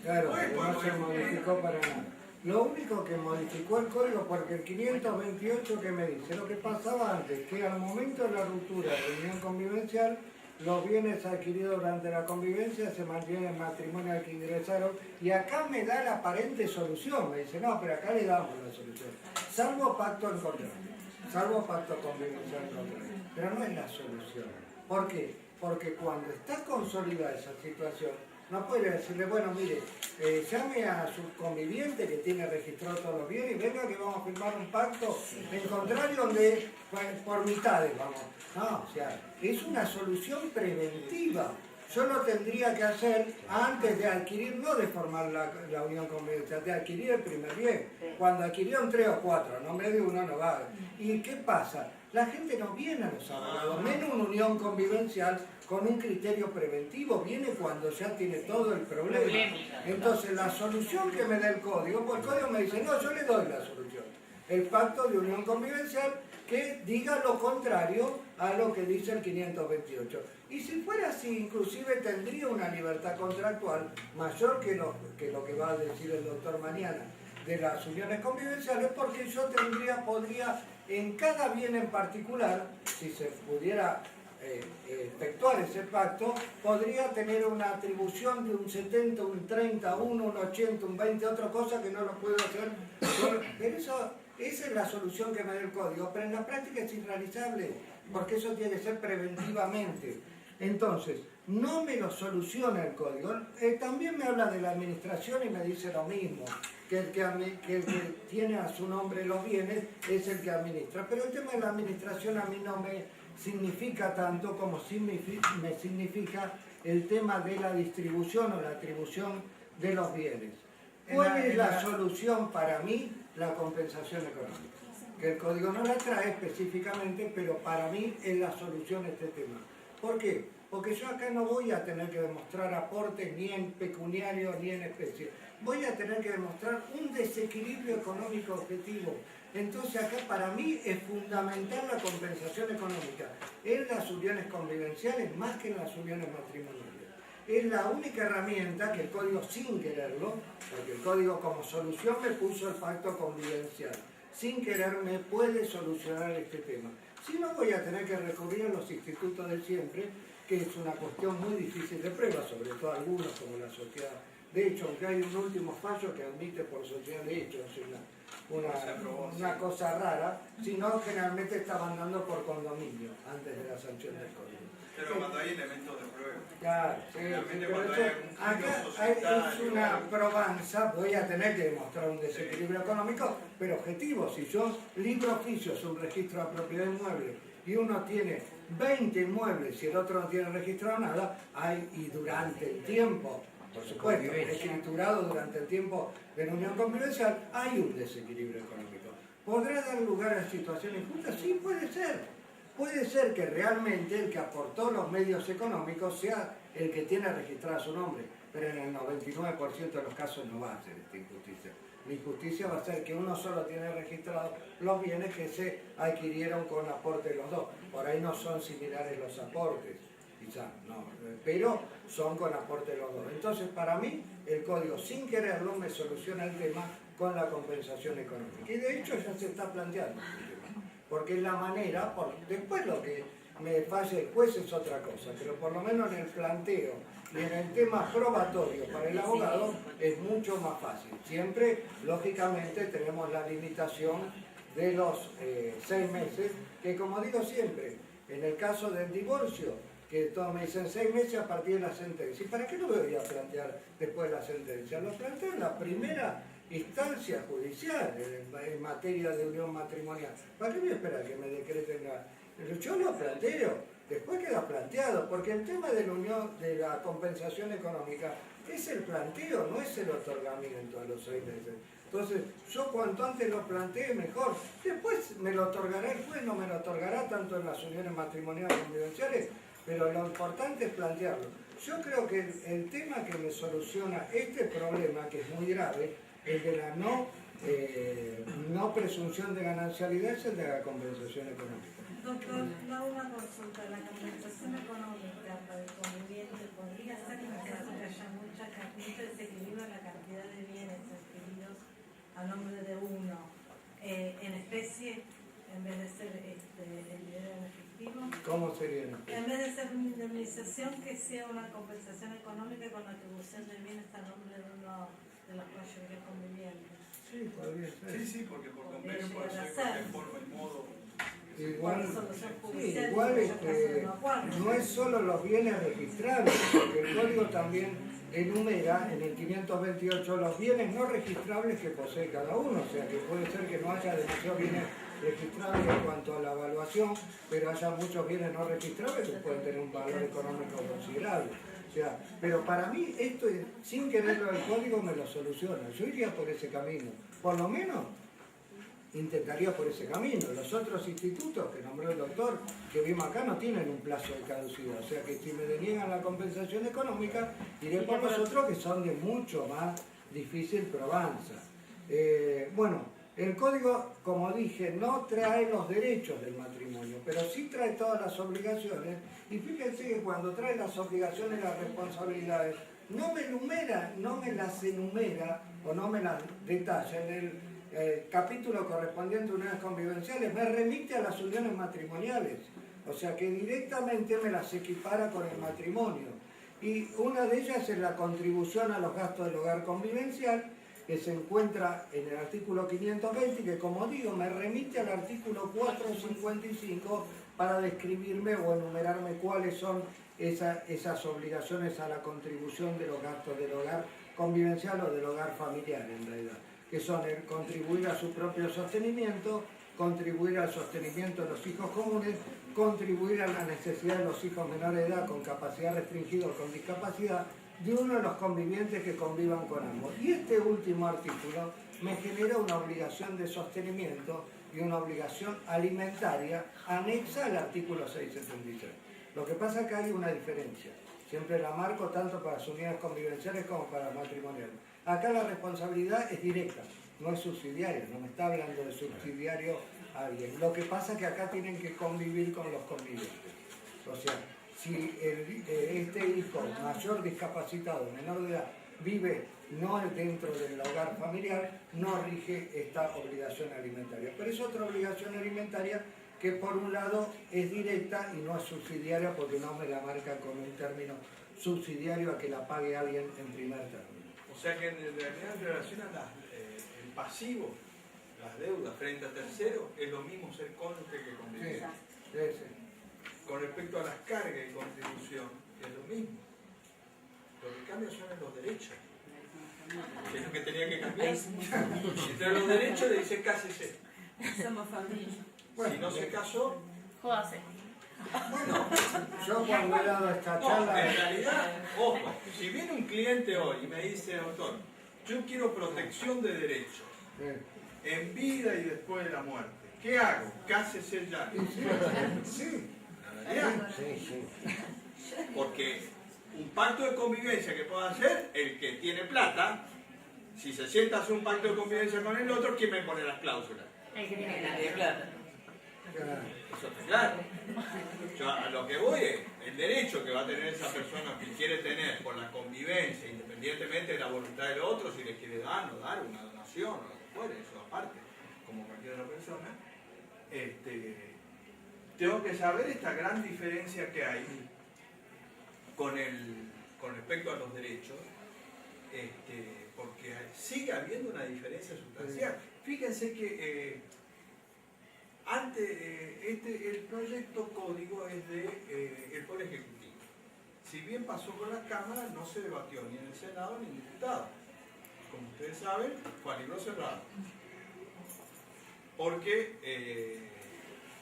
Claro, que no se modificó para nada. Lo único que modificó el código, porque el 528 que me dice, lo que pasaba antes, que al momento de la ruptura de la unión convivencial, los bienes adquiridos durante la convivencia se mantienen en matrimonio al que ingresaron, y acá me da la aparente solución, me dice, no, pero acá le damos la solución, salvo pacto en contrario, salvo pacto convivencial contrario, pero no es la solución. ¿Por qué? Porque cuando está consolidada esa situación, no puede decirle, bueno, mire, llame a su conviviente que tiene registrado todos los bienes y venga que vamos a firmar un pacto en contrario donde por mitades vamos. No, o sea, es una solución preventiva. Yo lo tendría que hacer antes de adquirir, no de formar la unión convivencial, de adquirir el primer bien. Cuando adquirieron 3 o 4, a nombre de uno no va. ¿Y qué pasa? La gente no viene a los abogados, menos una unión convivencial con un criterio preventivo, viene cuando ya tiene todo el problema. Entonces la solución que me da el código, pues el código me dice, no, yo le doy la solución. El pacto de unión convivencial que diga lo contrario a lo que dice el 528. Y si fuera así, inclusive tendría una libertad contractual mayor que lo que va a decir el doctor mañana de las uniones convivenciales, porque yo podría en cada bien en particular, si se pudiera efectuar ese pacto, podría tener una atribución de un 70, un 30, un 80, un 20, otra cosa que no lo puedo hacer. Pero esa es la solución que me da el código, pero en la práctica es irrealizable, porque eso tiene que ser preventivamente. Entonces, no me lo soluciona el código. También me habla de la administración y me dice lo mismo, que el que tiene a su nombre los bienes es el que administra. Pero el tema de la administración a mí no me significa tanto como me significa el tema de la distribución o la atribución de los bienes. ¿Cuál es la solución para mí? La compensación económica. Que el código no la trae específicamente, pero para mí es la solución a este tema. ¿Por qué? Porque yo acá no voy a tener que demostrar aportes ni en pecuniario ni en especie. Voy a tener que demostrar un desequilibrio económico objetivo. Entonces acá para mí es fundamental la compensación económica en las uniones convivenciales más que en las uniones matrimoniales. Es la única herramienta que el código, sin quererlo, porque el código como solución me puso el pacto convivencial, sin querer me puede solucionar este tema. Si no, voy a tener que recurrir a los institutos de siempre, que es una cuestión muy difícil de prueba, sobre todo algunos como la sociedad de hecho, aunque hay un último fallo que admite por sociedad de hecho, es una cosa rara, sino generalmente estaban dando por condominio antes de la sanción del código. Pero cuando hay elementos de prueba. Claro, sí, Realmente pero cuando eso, hay un acá giro es societario, una probanza, voy a tener que demostrar un desequilibrio económico, pero objetivo. Si yo libro oficios, un registro de propiedad inmueble, y uno tiene 20 inmuebles y el otro no tiene registrado nada, hay, y durante el tiempo, por supuesto, escriturado durante el tiempo de la unión convivencial, hay un desequilibrio económico. ¿Podrá dar lugar a situaciones injustas? Sí, puede ser. Puede ser que realmente el que aportó los medios económicos sea el que tiene registrado su nombre, pero en el 99% de los casos no va a ser esta injusticia. La injusticia va a ser que uno solo tiene registrados los bienes que se adquirieron con aporte de los dos. Por ahí no son similares los aportes, quizás no, pero son con aporte de los dos. Entonces, para mí, el código, sin quererlo, me soluciona el tema con la compensación económica. Y de hecho ya se está planteando el tema, porque es la manera, después lo que me falle el juez es otra cosa, pero por lo menos en el planteo y en el tema probatorio para el abogado es mucho más fácil. Siempre, lógicamente, tenemos la limitación de los 6 meses, que como digo siempre, en el caso del divorcio, que todos me dicen 6 meses a partir de la sentencia. ¿Y para qué lo voy a plantear después de la sentencia? Lo planteo en la primera instancia judicial en materia de unión matrimonial. ¿Para qué voy a esperar que me decreten la...? Yo lo planteo, después queda planteado, porque el tema de la unión, de la compensación económica, es el planteo, no es el otorgamiento a los 6 meses. Entonces, yo cuanto antes lo plantee, mejor. Después me lo otorgará el juez, no me lo otorgará tanto en las uniones matrimoniales como convivenciales, pero lo importante es plantearlo. Yo creo que el tema que me soluciona este problema, que es muy grave, el de la no presunción de ganancialidad, es el de la compensación económica. Doctor, le hago una consulta. La compensación económica para el conviviente podría ser en caso que haya mucho desequilibrio en la cantidad de bienes adquiridos a nombre de uno, en especie, en vez de ser el dinero en efectivo. ¿Cómo sería? En vez de ser una indemnización, que sea una compensación económica con la atribución de bienes a nombre de uno de los mayoría convivientes. Sí, podría ser. Sí, porque por convenio puede ser de cualquier forma y modo. Igual, Sí, no es solo los bienes registrables, porque el código también enumera en el 528 los bienes no registrables que posee cada uno, o sea que puede ser que no haya demasiados bienes registrables en cuanto a la evaluación, pero haya muchos bienes no registrables que pueden tener un valor económico considerable. O sea, pero para mí esto, sin quererlo el código, me lo soluciona. Yo iría por ese camino, por lo menos intentaría por ese camino. Los otros institutos que nombró el doctor, que vimos acá, no tienen un plazo de caducidad. O sea que si me deniegan la compensación económica, iré por los otros que son de mucho más difícil probanza. Bueno, el código, como dije, no trae los derechos del matrimonio, pero sí trae todas las obligaciones. Y fíjense que cuando trae las obligaciones y las responsabilidades, no me las enumera o no me las detalla en el capítulo correspondiente a uniones convivenciales, me remite a las uniones matrimoniales, o sea que directamente me las equipara con el matrimonio. Y una de ellas es la contribución a los gastos del hogar convivencial, que se encuentra en el artículo 520, que como digo, me remite al artículo 455 para describirme o enumerarme cuáles son esas obligaciones a la contribución de los gastos del hogar convivencial o del hogar familiar en realidad, que son el contribuir a su propio sostenimiento, contribuir al sostenimiento de los hijos comunes, contribuir a la necesidad de los hijos menores de edad con capacidad restringida o con discapacidad de uno de los convivientes que convivan con ambos. Y este último artículo me genera una obligación de sostenimiento y una obligación alimentaria anexa al artículo 673. Lo que pasa es que hay una diferencia. Siempre la marco tanto para las unidades convivenciales como para las matrimoniales. Acá la responsabilidad es directa, no es subsidiaria, no me está hablando de subsidiario a alguien. Lo que pasa es que acá tienen que convivir con los convivientes. O sea, si este hijo mayor discapacitado, menor de edad, vive no dentro del hogar familiar, no rige esta obligación alimentaria. Pero es otra obligación alimentaria que por un lado es directa y no es subsidiaria porque no me la marca con un término subsidiario a que la pague alguien en primer término. O sea que en realidad en relación a el pasivo, las deudas frente a terceros, es lo mismo ser cónyuge que conviviente. Con respecto a las cargas y contribución, es lo mismo. Lo que cambia son los derechos. Que es lo que tenía que cambiar. Entre los derechos le dice cásese. Somos familia. Si no se casó, Jódase. bueno, Yo cuando he dado esta no, charla, en realidad, ojo, si viene un cliente hoy y me dice, doctor, yo quiero protección de derechos, en vida y después de la muerte, ¿qué hago? Cásese ya. sí, La realidad, sí. porque un pacto de convivencia que pueda hacer el que tiene plata, si se sienta a hacer un pacto de convivencia con el otro, ¿quién me pone las cláusulas? El que tiene Nadie plata. Eso está claro. Yo a lo que voy es el derecho que va a tener esa persona que quiere tener por la convivencia, independientemente de la voluntad del otro, si le quiere dar, no dar una donación o lo que fuere, eso aparte, como cualquier otra persona. Tengo que saber esta gran diferencia que hay con respecto a los derechos, porque sigue habiendo una diferencia sustancial. Fíjense que antes el proyecto código es del Poder Ejecutivo. Si bien pasó por la Cámara, no se debatió ni en el Senado ni en el Diputado. Como ustedes saben, fue a libro cerrado. Porque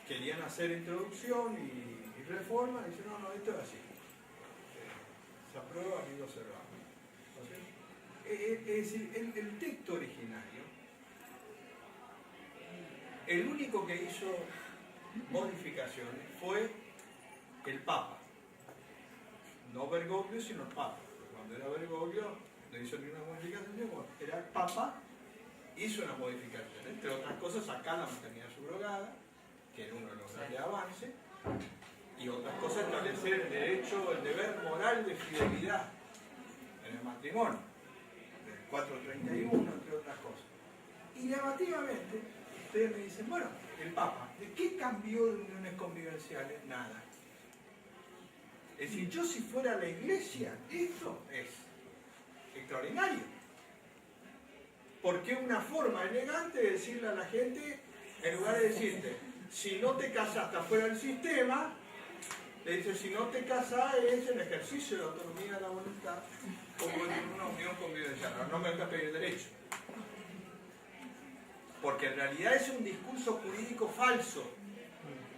querían hacer introducción y reforma, y dicen, no, esto es así. Se aprueba a libro cerrado. Es decir, el texto originario, el único que hizo modificaciones fue el Papa. No Bergoglio, sino el Papa. Cuando era Bergoglio no hizo ninguna modificación, era el Papa, hizo una modificación. Entre otras cosas, sacar la maternidad subrogada, que era uno de los grandes avances, y otras cosas, establecer el derecho, el deber moral de fidelidad en el matrimonio, del 431, entre otras cosas. Y llamativamente, ustedes me dicen, bueno, el Papa, ¿de qué cambió de uniones convivenciales? Nada. Es decir, yo si fuera la Iglesia, esto es extraordinario. Porque es una forma elegante de decirle a la gente, en lugar de decirte, si no te casas hasta fuera del sistema, le dice, si no te casas es el ejercicio de la autonomía de la voluntad, como en una unión convivencial. No me voy a pedir derecho. Porque en realidad es un discurso jurídico falso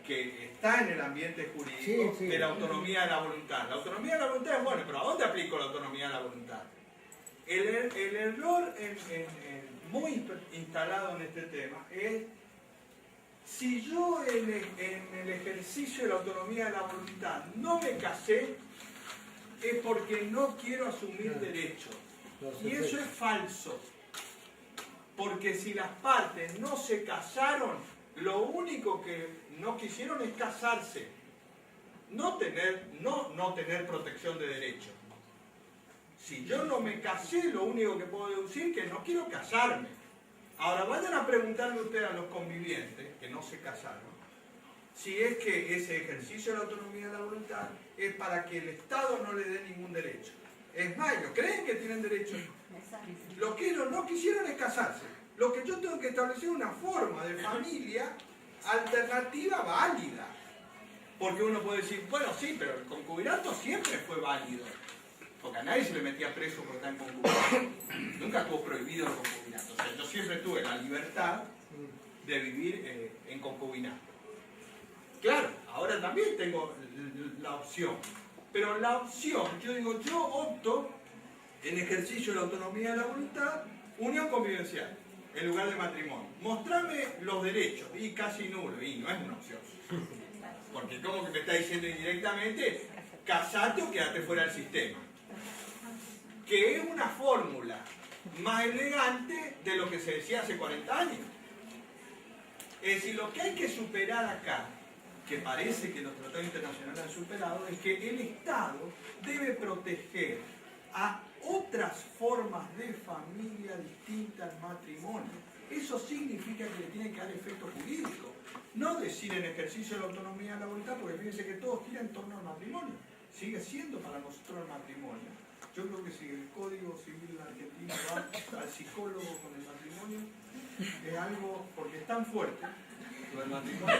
que está en el ambiente jurídico de la autonomía de la voluntad. La autonomía de la voluntad es bueno, pero ¿a dónde aplico la autonomía de la voluntad? El error muy instalado en este tema es si yo en el ejercicio de la autonomía de la voluntad no me casé, es porque no quiero asumir derechos. Y eso es falso. Porque si las partes no se casaron, lo único que no quisieron es casarse. No tener protección de derechos. Si yo no me casé, lo único que puedo deducir es que no quiero casarme. Ahora vayan a preguntarle ustedes a los convivientes que no se casaron, si es que ese ejercicio de la autonomía de la voluntad es para que el Estado no le dé ningún derecho. Es más, ellos creen que tienen derecho. Lo que ellos no quisieron es casarse. Lo que yo tengo que establecer es una forma de familia alternativa válida. Porque uno puede decir, bueno, sí, pero el concubinato siempre fue válido. Porque a nadie se le metía preso por estar en concubinato. Nunca estuvo prohibido el concubinato. O sea, yo siempre tuve la libertad de vivir en concubinato. Claro, ahora también tengo la opción. Pero la opción, yo digo, yo opto en ejercicio de la autonomía de la voluntad, unión convivencial, en lugar de matrimonio. Mostrame los derechos, y casi nulo, y no es una opción. Porque como que me está diciendo indirectamente, casate o quédate fuera del sistema. Que es una fórmula más elegante de lo que se decía hace 40 años. Es decir, lo que hay que superar acá, que parece que los tratados internacionales han superado, es que el Estado debe proteger a otras formas de familia distintas al matrimonio. eso significa que le tienen que dar efecto jurídico. No decir en ejercicio de la autonomía de la voluntad, porque fíjense que todo gira en torno al matrimonio. Sigue siendo para nosotros el matrimonio. Yo creo que si el Código Civil argentino va al psicólogo con el matrimonio, es algo, porque es tan fuerte, lo del matrimonio.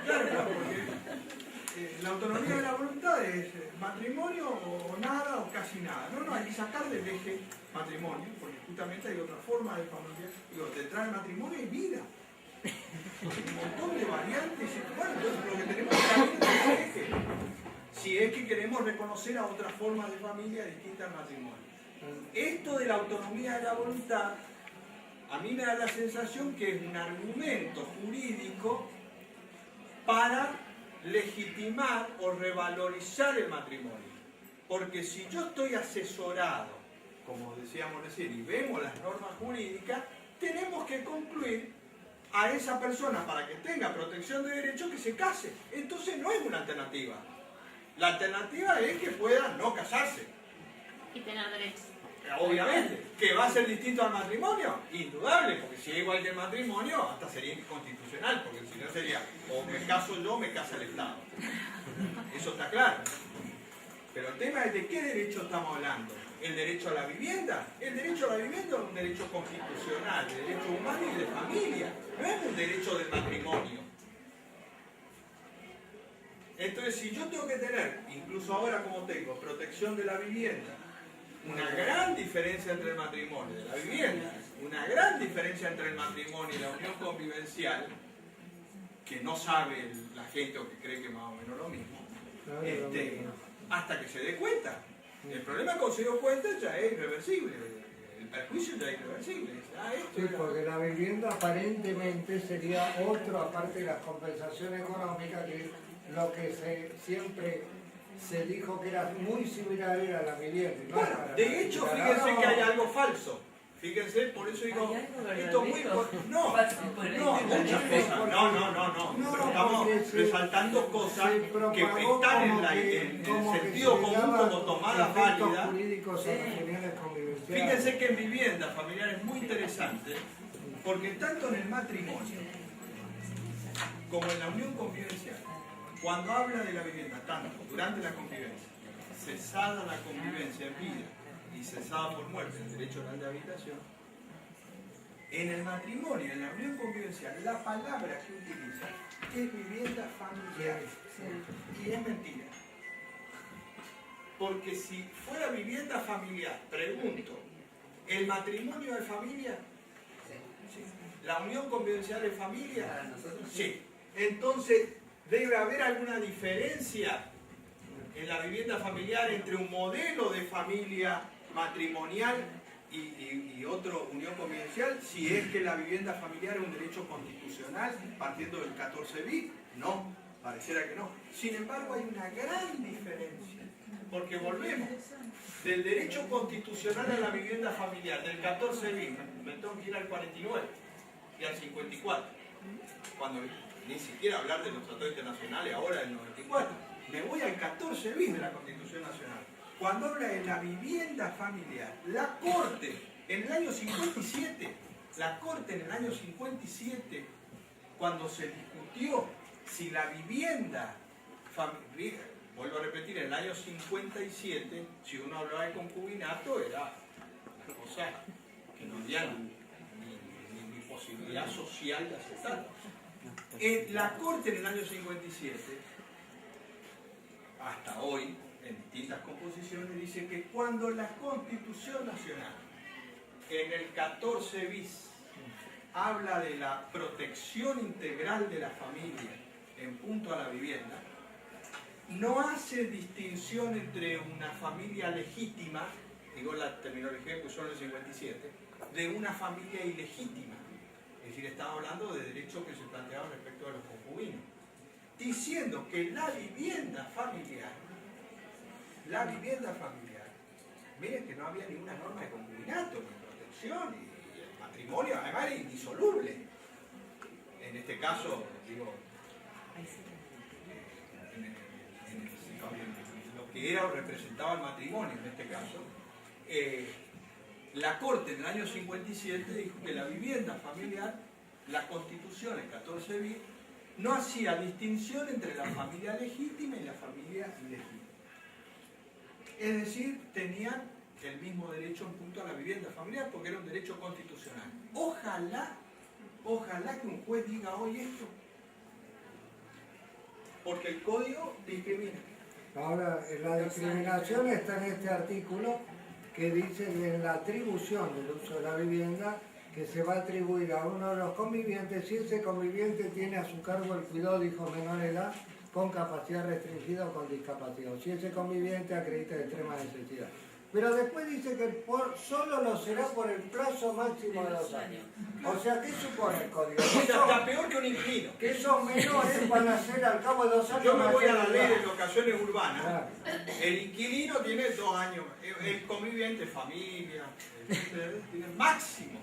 Claro, porque la autonomía de la voluntad es matrimonio o nada o casi nada. No, hay que sacar del eje matrimonio, porque justamente hay otra forma de familia. Digo, detrás del matrimonio hay vida. Un montón de variantes. Bueno, entonces lo que tenemos que saber es el eje. Si es que queremos reconocer a otras formas de familia distintas al matrimonio. Esto de la autonomía de la voluntad, a mí me da la sensación que es un argumento jurídico para legitimar o revalorizar el matrimonio. Porque si yo estoy asesorado, como decíamos recién, y vemos las normas jurídicas, tenemos que concluir a esa persona para que tenga protección de derechos que se case. Entonces no es una alternativa. La alternativa es que pueda no casarse. Y tener derechos. Obviamente, que va a ser distinto al matrimonio, indudable, porque si es igual que el matrimonio, hasta sería inconstitucional, porque si no sería o me caso yo o me casa el Estado. Eso está claro. Pero el tema es de qué derecho estamos hablando. ¿El derecho a la vivienda? El derecho a la vivienda es un derecho constitucional, de derecho humano y de familia, no es un derecho del matrimonio. Entonces, si yo tengo que tener, incluso ahora como tengo, protección de la vivienda, una gran diferencia entre el matrimonio y la vivienda, una gran diferencia entre el matrimonio y la unión convivencial, que no sabe la gente o que cree que es más o menos lo mismo, hasta que se dé cuenta. El problema cuando se dio cuenta ya es irreversible, el perjuicio ya es irreversible. Sí, porque la vivienda aparentemente sería otro, aparte de las compensaciones económicas, que lo que siempre se dijo que era muy similar a la vivienda. ¿No? Bueno, de hecho, fíjense que hay algo falso. Fíjense, por eso digo, esto es muy importante. No, muchas cosas. No. Pero estamos resaltando cosas que están en el sentido común como tomadas válidas. Fíjense que en vivienda familiar es muy interesante, porque tanto en el matrimonio como en la unión convivencial, cuando habla de la vivienda, tanto durante la convivencia, cesada la convivencia en vida y cesada por muerte el derecho oral de habitación, en el matrimonio, en la unión convivencial, la palabra que utiliza es vivienda familiar. Y es mentira. Porque si fuera vivienda familiar, pregunto, ¿el matrimonio es familia? Sí. ¿La unión convivencial es familia? Sí. Entonces, ¿debe haber alguna diferencia en la vivienda familiar entre un modelo de familia matrimonial y otro unión convivencial? Si es que la vivienda familiar es un derecho constitucional partiendo del 14 bis, no, pareciera que no. Sin embargo, hay una gran diferencia, porque volvemos del derecho constitucional a la vivienda familiar, del 14 bis, me tengo que ir al 49 y al 54, cuando ni siquiera hablar de los tratados internacionales ahora del 94. Me voy al 14 bis de la Constitución Nacional. Cuando habla de la vivienda familiar, la Corte en el año 57, cuando se discutió si la vivienda familiar, vuelvo a repetir, en el año 57, si uno hablaba de concubinato, era una cosa que no había ni posibilidad social de aceptarlo. La Corte en el año 57, hasta hoy, en distintas composiciones, dice que cuando la Constitución Nacional, en el 14 bis, habla de la protección integral de la familia en punto a la vivienda, no hace distinción entre una familia legítima, digo la terminología que usó en el 57, de una familia ilegítima. Es decir, estaba hablando de derechos que se planteaban respecto a los concubinos, diciendo que la vivienda familiar, miren que no había ninguna norma de concubinato, ni protección, y el matrimonio además era indisoluble. En este caso, digo, lo que era o representaba el matrimonio en este caso, La Corte en el año 57 dijo que la vivienda familiar, la Constitución, el 14 bis, no hacía distinción entre la familia legítima y la familia ilegítima. Es decir, tenían el mismo derecho en punto a la vivienda familiar porque era un derecho constitucional. Ojalá que un juez diga hoy esto, porque el código discrimina. Ahora, la discriminación está en este artículo que dice que en la atribución del uso de la vivienda que se va a atribuir a uno de los convivientes si ese conviviente tiene a su cargo el cuidado de hijos menores de edad con capacidad restringida o con discapacidad, o si ese conviviente acredita de extrema necesidad. Pero después dice que solo lo será por el plazo máximo de 2 años. O sea, ¿qué supone el código? O sea, está peor que un inquilino. Que esos menores van a ser al cabo de 2 años. Yo me voy a la ley de mayores locaciones urbanas. Claro. El inquilino tiene 2 años. El conviviente, familia, tiene máximo,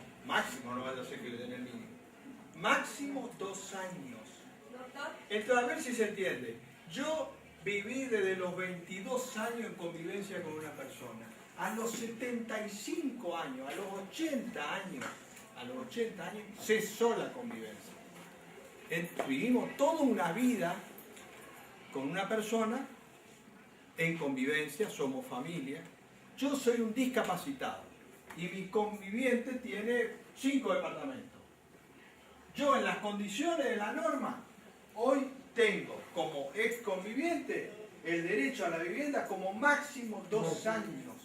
no vaya a ser que le den el mínimo. Máximo 2 años. Entonces, a ver si se entiende. Yo viví desde los 22 años en convivencia con una persona. A los 75 años, a los 80 años, cesó la convivencia. Vivimos toda una vida con una persona en convivencia, somos familia. Yo soy un discapacitado y mi conviviente tiene 5 departamentos. Yo en las condiciones de la norma, hoy tengo como ex conviviente el derecho a la vivienda como máximo 2 años.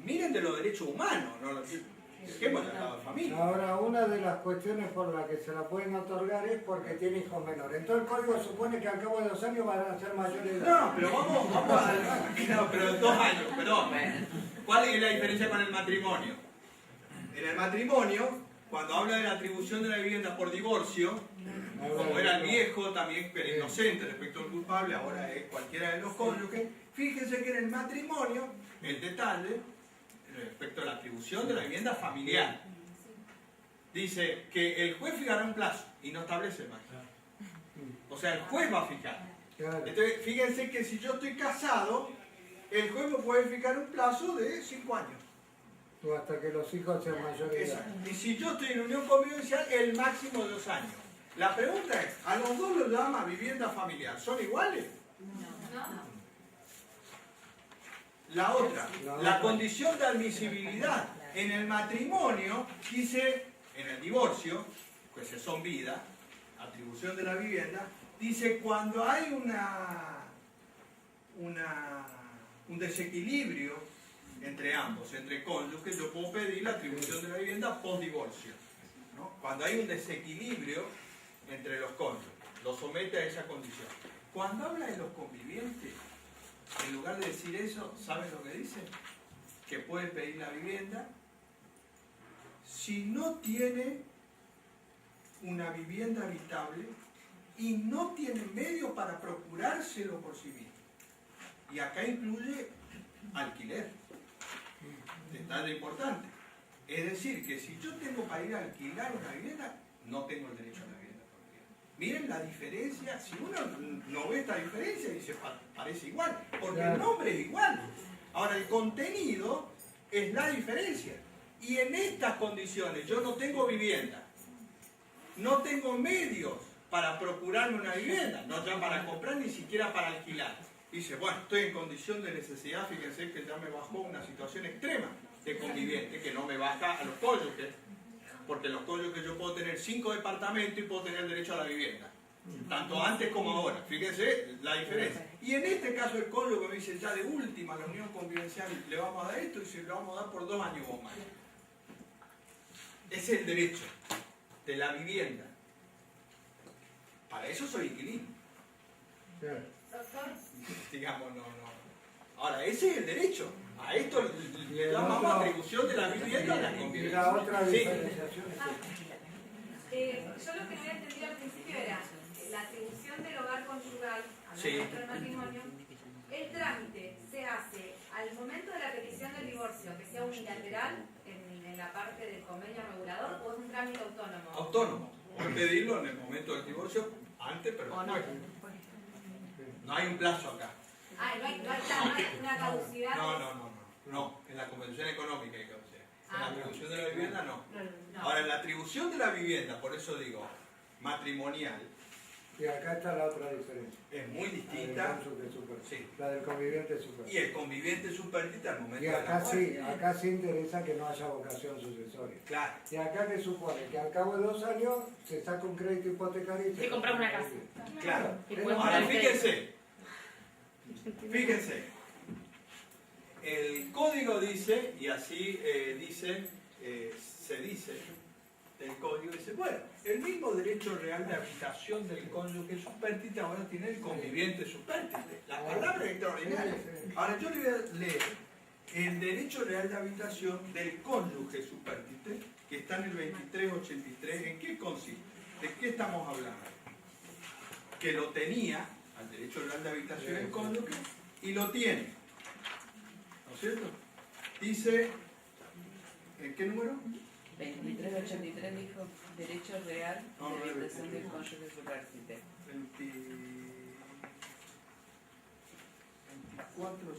Miren de los derechos humanos, no lo dejemos de lado de familia. Ahora, una de las cuestiones por las que se la pueden otorgar es porque tiene hijos menores. Entonces el código supone que al cabo de 2 años van a ser mayores de edad. No, pero vamos a... No, pero 2 años, perdón. ¿Cuál es la diferencia con el matrimonio? En el matrimonio, cuando habla de la atribución de la vivienda por divorcio, como era el viejo, también era inocente respecto al culpable, ahora es cualquiera de los cónyuges, fíjense que en el matrimonio, el detalle, respecto a la atribución de la vivienda familiar, dice que el juez fijará un plazo y no establece más. O sea, el juez va a fijar. Entonces, fíjense que si yo estoy casado, el juez me puede fijar un plazo de 5 años. O hasta que los hijos sean mayores de edad. Y si yo estoy en unión convivencial, el máximo de 2 años. La pregunta es, ¿a los dos los llama vivienda familiar? ¿Son iguales? No. La otra, la condición de admisibilidad. En el matrimonio, dice, en el divorcio, pues son vida, atribución de la vivienda, dice cuando hay un desequilibrio entre ambos, entre cónyuges, yo puedo pedir la atribución de la vivienda post divorcio, ¿no? Cuando hay un desequilibrio entre los cónyuges, lo somete a esa condición. Cuando habla de los convivientes, en lugar de decir eso, ¿saben lo que dice? Que puede pedir la vivienda si no tiene una vivienda habitable y no tiene medios para procurárselo por sí mismo. Y acá incluye alquiler. Detalle importante. Es decir, que si yo tengo para ir a alquilar una vivienda, no tengo el derecho a la vivienda familiar. Miren la diferencia. Si uno no ve esta diferencia, dice, parece igual. Porque el nombre es igual. Ahora, el contenido es la diferencia. Y en estas condiciones, yo no tengo vivienda. No tengo medios para procurarme una vivienda. No ya para comprar, ni siquiera para alquilar. Dice, bueno, estoy en condición de necesidad, fíjense que ya me bajó una situación extrema de conviviente, que no me baja a los cónyuges, porque los cónyuges yo puedo tener 5 departamentos y puedo tener el derecho a la vivienda, tanto antes como ahora, fíjense la diferencia. Y en este caso el cónyuge me dice, ya de última, la unión convivencial, le vamos a dar esto y se lo vamos a dar por 2 años o más. Ese es el derecho de la vivienda. Para eso soy inquilino. Digamos, no. Ahora, ese es el derecho. A esto le llamamos atribución de la vivienda a la Y convivencia. la otra Sí. diferenciación es Yo lo que no había entendido al principio era la atribución del hogar conyugal, Sí. hablando del matrimonio. El trámite se hace al momento de la petición del divorcio, que sea unilateral en la parte del convenio regulador, o es un trámite autónomo. Autónomo. Puede pedirlo en el momento del divorcio, antes, pero ¿O no? después. No hay un plazo acá. No hay una caducidad. No. No, en la compensación económica hay que hacer. En la Ah, atribución de la vivienda no. no. Ahora, en la atribución de la vivienda, por eso digo, matrimonial, Y acá está la otra diferencia. es muy La del distinta. cónyuge supérstite. Sí. La del conviviente supérstite. Y el conviviente supérstite al momento Y de la acá muerte. sí, acá sí interesa que no haya vocación sucesoria. Claro. Y acá que supone que al cabo de 2 años se saca un crédito hipotecario y Se compra una casa. Claro. Y Es puedes lo Ahora, poner- fíjense, el código dice, y así se dice, el código dice, bueno, el mismo derecho real de habitación del cónyuge supérstite ahora tiene el conviviente supérstite. La palabra es extraordinaria. Ahora yo le voy a leer el derecho real de habitación del cónyuge supérstite, que está en el 2383. ¿En qué consiste? ¿De qué estamos hablando? Que lo tenía, al derecho real de habitación del cónyuge, y lo tiene. ¿No es cierto? Dice, ¿en qué número? 2383 dijo derecho real No, de no, habitación del no. cónyuge supérstite. 24,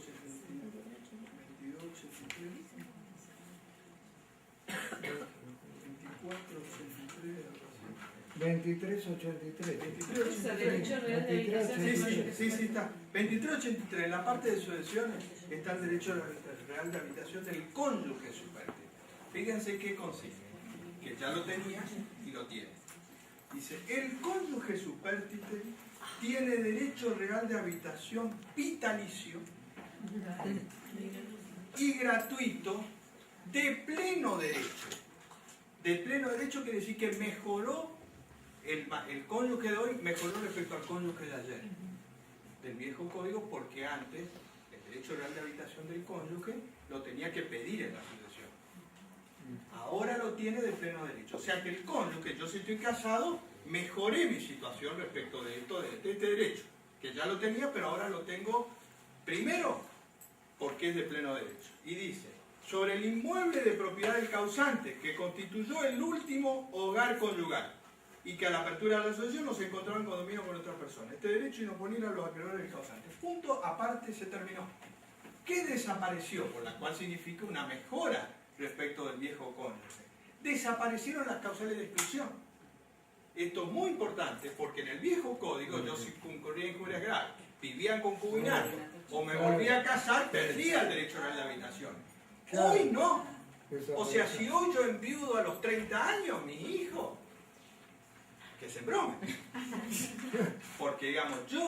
22, 2383. 23, Derecho real de habitación del cónyuge Sí, está. 2383, en la parte de sucesiones está el derecho real de habitación del cónyuge supérstite. Fíjense qué consiste, que ya lo tenía y lo tiene. Dice, el cónyuge supérstite tiene derecho real de habitación vitalicio y gratuito de pleno derecho. De pleno derecho quiere decir que mejoró, el cónyuge de hoy mejoró respecto al cónyuge de ayer. Del viejo código, porque antes el derecho real de habitación del cónyuge lo tenía que pedir en la sucesión. Ahora lo tiene de pleno derecho. O sea que el cónyuge, yo si estoy casado, mejoré mi situación respecto de esto, de este derecho, que ya lo tenía, pero ahora lo tengo primero porque es de pleno derecho. Y dice, sobre el inmueble de propiedad del causante, que constituyó el último hogar conyugal, y que a la apertura de la asociación no se encontraba en condominio con otra persona. Este derecho inoponible a los acreedores del causante. Punto aparte, se terminó. ¿Qué desapareció? Por la cual significa una mejora respecto del viejo cónyuge. Desaparecieron las causales de exclusión. Esto es muy importante porque en el viejo código yo si concurría en injurias graves, vivía en concubinato o me volvía a casar, perdía el derecho real de habitación. Hoy no. O sea, si hoy yo enviudo a los 30 años, mi hijo, que se brome. Porque digamos, yo